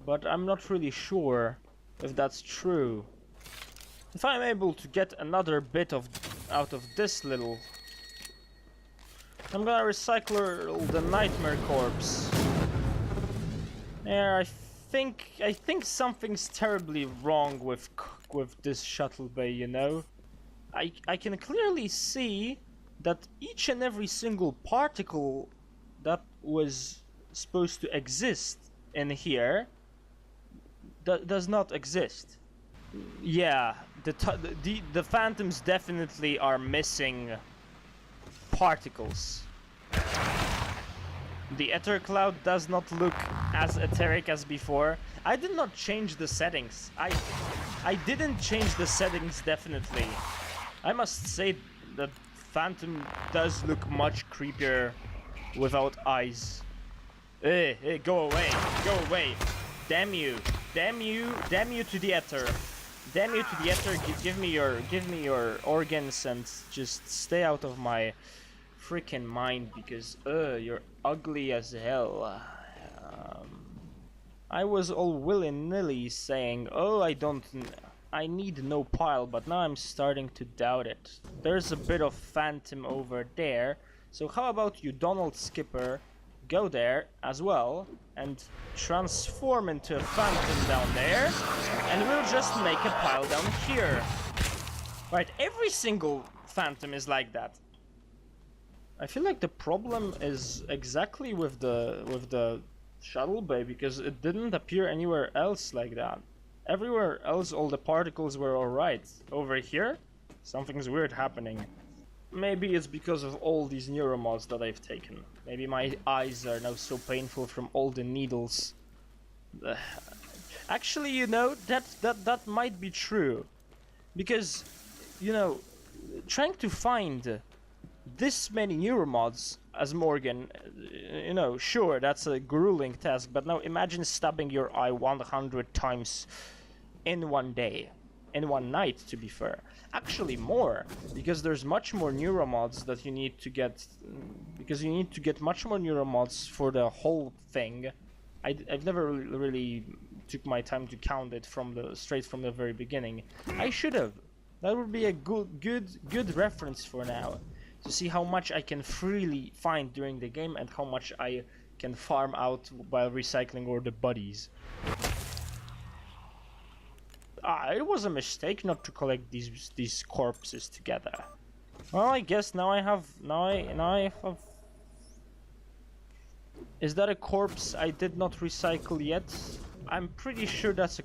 but I'm not really sure if that's true. If I'm able to get another bit out of this little, I'm gonna recycle the Nightmare Corpse. Yeah, I think something's terribly wrong with this Shuttle Bay, you know? I can clearly see that each and every single particle that was supposed to exist in here does not exist. Yeah, the phantoms definitely are missing particles. The ether cloud does not look as etheric as before. I did not change the settings. I didn't change the settings, definitely. I must say that Phantom does look much creepier without eyes. Hey, go away, go away. Damn you, damn you, damn you to the ether. Damn you to the ether, give me your organs and just stay out of my freaking mind, because you're ugly as hell. I was all willy-nilly saying, oh, I need no pile, but now I'm starting to doubt it. There's a bit of phantom over there, so how about you, Donald Skipper, go there as well and transform into a phantom down there, and we'll just make a pile down here. Right, every single phantom is like that. I feel like the problem is exactly with the Shuttle Bay, because it didn't appear anywhere else like that. Everywhere else all the particles were alright. Over here, something's weird happening. Maybe it's because of all these neuromods that I've taken. Maybe my eyes are now so painful from all the needles. Actually, you know, that might be true. Because, you know, trying to find this many neuromods as Morgan, you know, sure, that's a grueling task, but now imagine stabbing your eye 100 times in one day. In one night, to be fair. Actually more, because there's much more neuromods that you need to get, because you need to get much more neuromods for the whole thing. I've never really took my time to count it straight from the very beginning. I should have. That would be a good reference for now, to see how much I can freely find during the game and how much I can farm out while recycling all the bodies. It was a mistake not to collect these corpses together. Well, I guess now I have. Is that a corpse I did not recycle yet? I'm pretty sure that's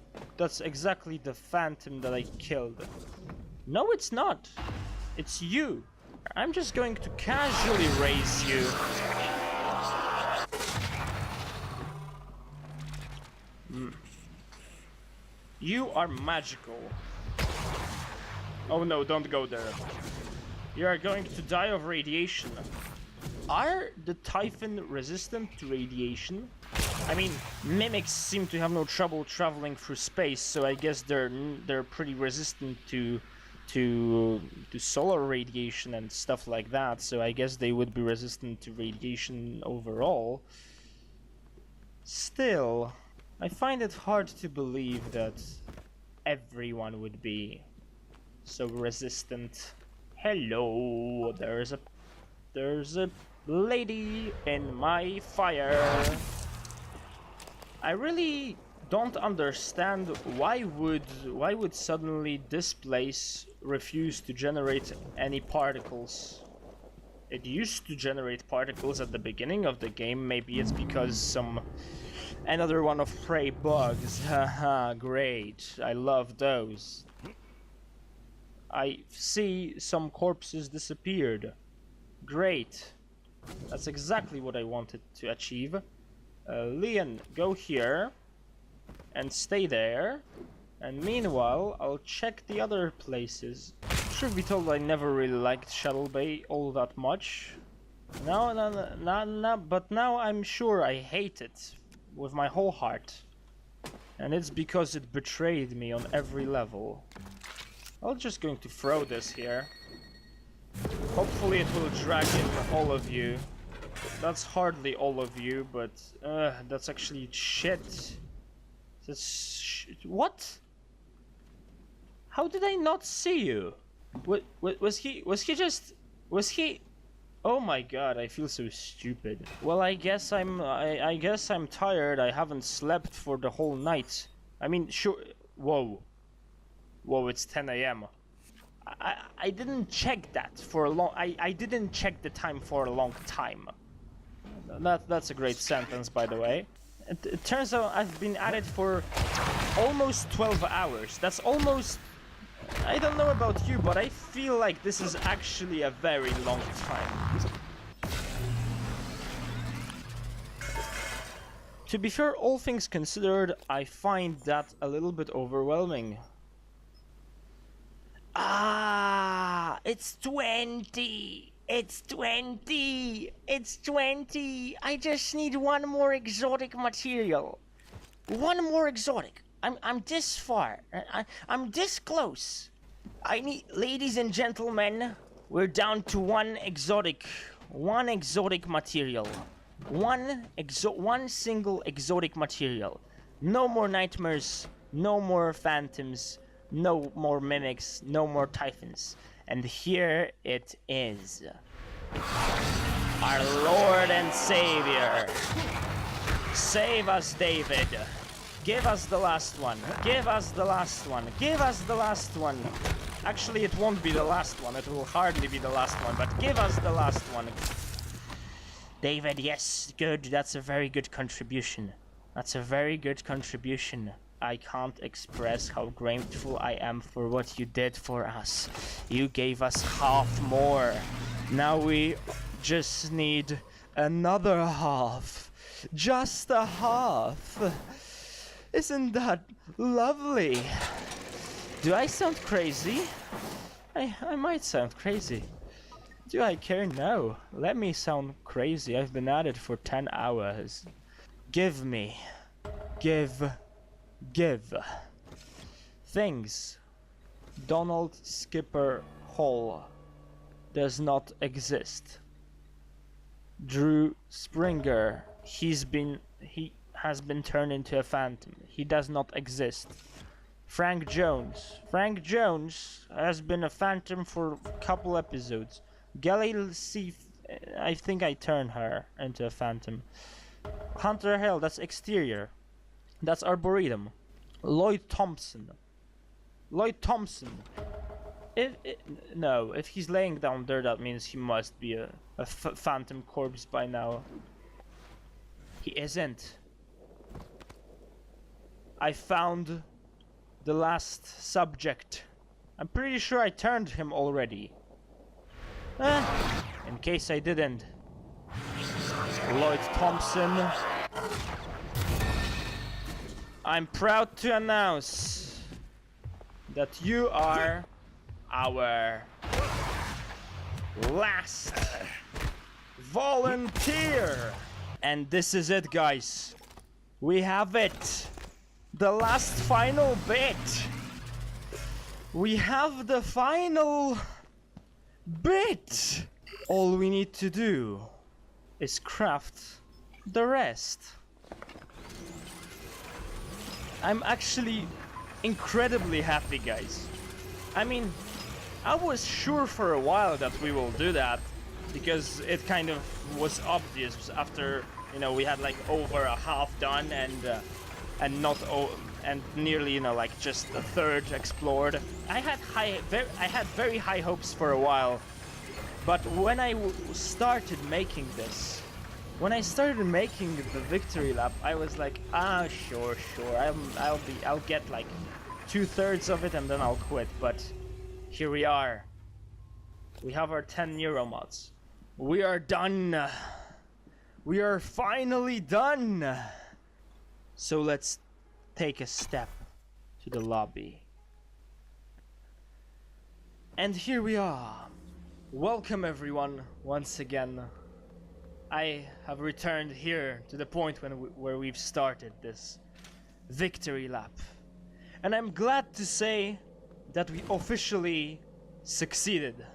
exactly the phantom that I killed. No, it's not. It's you. I'm just going to casually raise you. You are magical. Oh no, don't go there. You are going to die of radiation. Are the Typhon resistant to radiation? I mean, mimics seem to have no trouble traveling through space, so I guess they're pretty resistant to solar radiation and stuff like that, so I guess they would be resistant to radiation overall. Still, I find it hard to believe that everyone would be so resistant. Hello, there's a lady in my fire. I really don't understand why would suddenly this place refuse to generate any particles. It used to generate particles at the beginning of the game. Maybe it's because another one of prey bugs. Haha, great. I love those. I see some corpses disappeared. Great. That's exactly what I wanted to achieve. Leon, go here and stay there. And meanwhile, I'll check the other places. Truth be told, I never really liked Shuttle Bay all that much. But now I'm sure I hate it with my whole heart. And it's because it betrayed me on every level. I'm just going to throw this here. Hopefully it will drag in all of you. That's hardly all of you, but that's actually shit. What? How did I not see you? Was he? Oh my god, I feel so stupid. Well, I guess I'm tired. I haven't slept for the whole night. I mean, sure. Whoa, it's 10 a.m. I didn't check that for a long. I didn't check the time for a long time. That's a great sentence, by the way. It turns out I've been at it for almost 12 hours. That's almost... I don't know about you, but I feel like this is actually a very long time. To be fair, all things considered, I find that a little bit overwhelming. Ah, it's 20! It's 20! It's 20! I just need one more exotic material. One more exotic. I'm this far. I'm this close. I need, ladies and gentlemen, we're down to one exotic material. One single exotic material. No more nightmares, no more phantoms, no more mimics, no more typhons. And here it is. Our Lord and Savior. Save us, David. Give us the last one. Give us the last one. Give us the last one. Actually, it won't be the last one. It will hardly be the last one, but give us the last one. David, yes, good. That's a very good contribution. That's a very good contribution. I can't express how grateful I am for what you did for us. You gave us half more. Now we just need another half. Just a half. Isn't that lovely? Do I sound crazy? I might sound crazy. Do I care? No. Let me sound crazy. I've been at it for 10 hours. Give me. Give. Things. Donald Skipper Hall does not exist. Drew Springer. He has been turned into a phantom. He does not exist. Frank Jones. Frank Jones has been a phantom for a couple episodes. Gally C. I think I turned her into a phantom. Hunter Hill, that's exterior. That's Arboretum. Lloyd Thompson. No, if he's laying down there, that means he must be a phantom corpse by now. He isn't. I found the last subject. I'm pretty sure I turned him already. In case I didn't. Lloyd Thompson. I'm proud to announce that you are our last volunteer. And this is it, guys. We have it. The last final bit. We have the final bit. All we need to do is craft the rest. I'm actually incredibly happy, guys. I mean, I was sure for a while that we will do that because it kind of was obvious after, you know, we had like over a half done and nearly, you know, like just a third explored. I had very high hopes for a while, but when I started making this, when I started making the victory lap, I was like, sure, I'll get like 2/3 of it and then I'll quit. But here we are. We have our 10 Neuromods. We are done. We are finally done. So let's take a step to the lobby. And here we are. Welcome everyone once again. I have returned here to the point where we've started this victory lap. And I'm glad to say that we officially succeeded.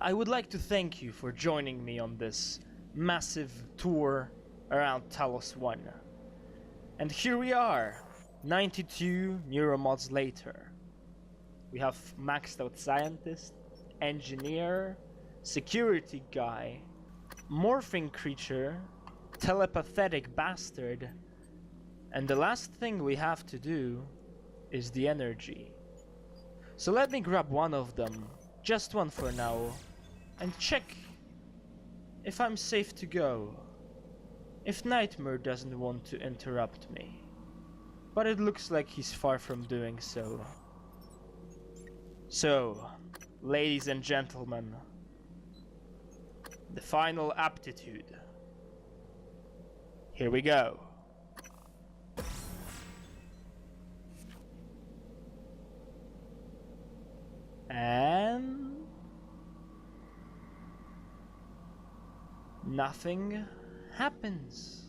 I would like to thank you for joining me on this massive tour around Talos 1. And here we are, 92 Neuromods later. We have maxed out scientist, engineer, security guy, morphing creature, telepathic bastard, and the last thing we have to do is the energy. So let me grab one of them, just one for now, and check if I'm safe to go. If Nightmare doesn't want to interrupt me. But it looks like he's far from doing so. So, ladies and gentlemen, the final aptitude. Here we go. And nothing happens.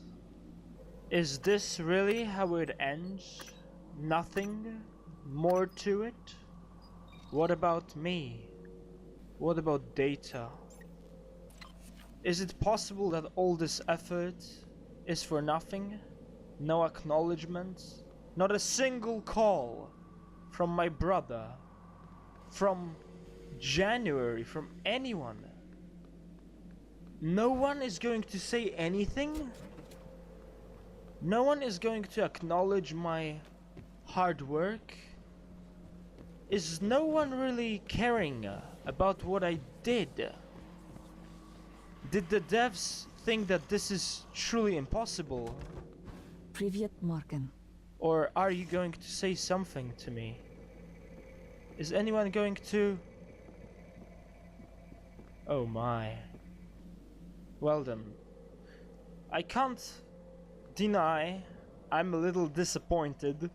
Is this really how it ends? Nothing more to it? What about me? What about Data? Is it possible that all this effort is for nothing? No acknowledgement? Not a single call from my brother, from January, from anyone? No one is going to say anything? No one is going to acknowledge my hard work? Is no one really caring about what I did? Did the devs think that this is truly impossible? Привет, Morgan. Or are you going to say something to me? Is anyone going to... Oh my. Well then. I can't deny I'm a little disappointed.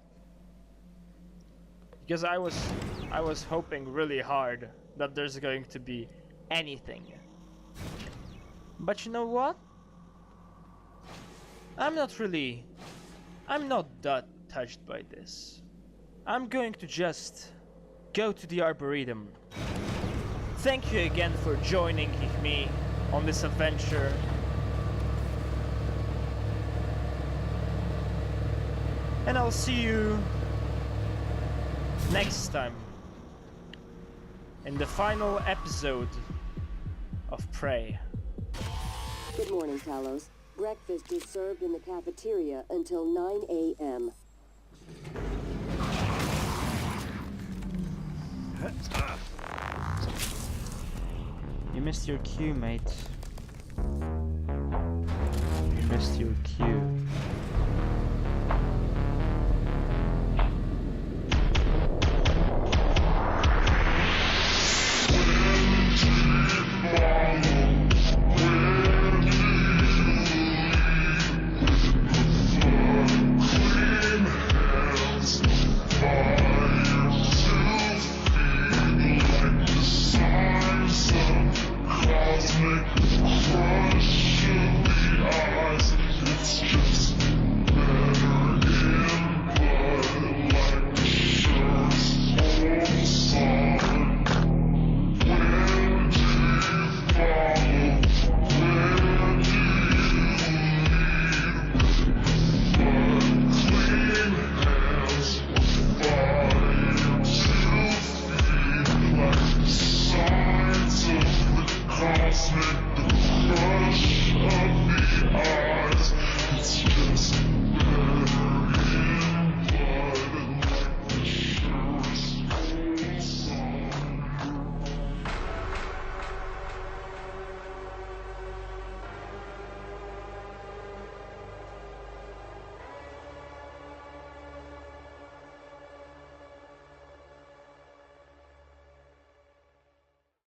Because I was hoping really hard that there's going to be anything. But you know what? I'm not that touched by this. I'm going to just go to the Arboretum. Thank you again for joining me on this adventure. And I'll see you next time in the final episode of Prey. Good morning, Talos. Breakfast is served in the cafeteria until 9 a.m. You missed your cue, mate. You missed your cue.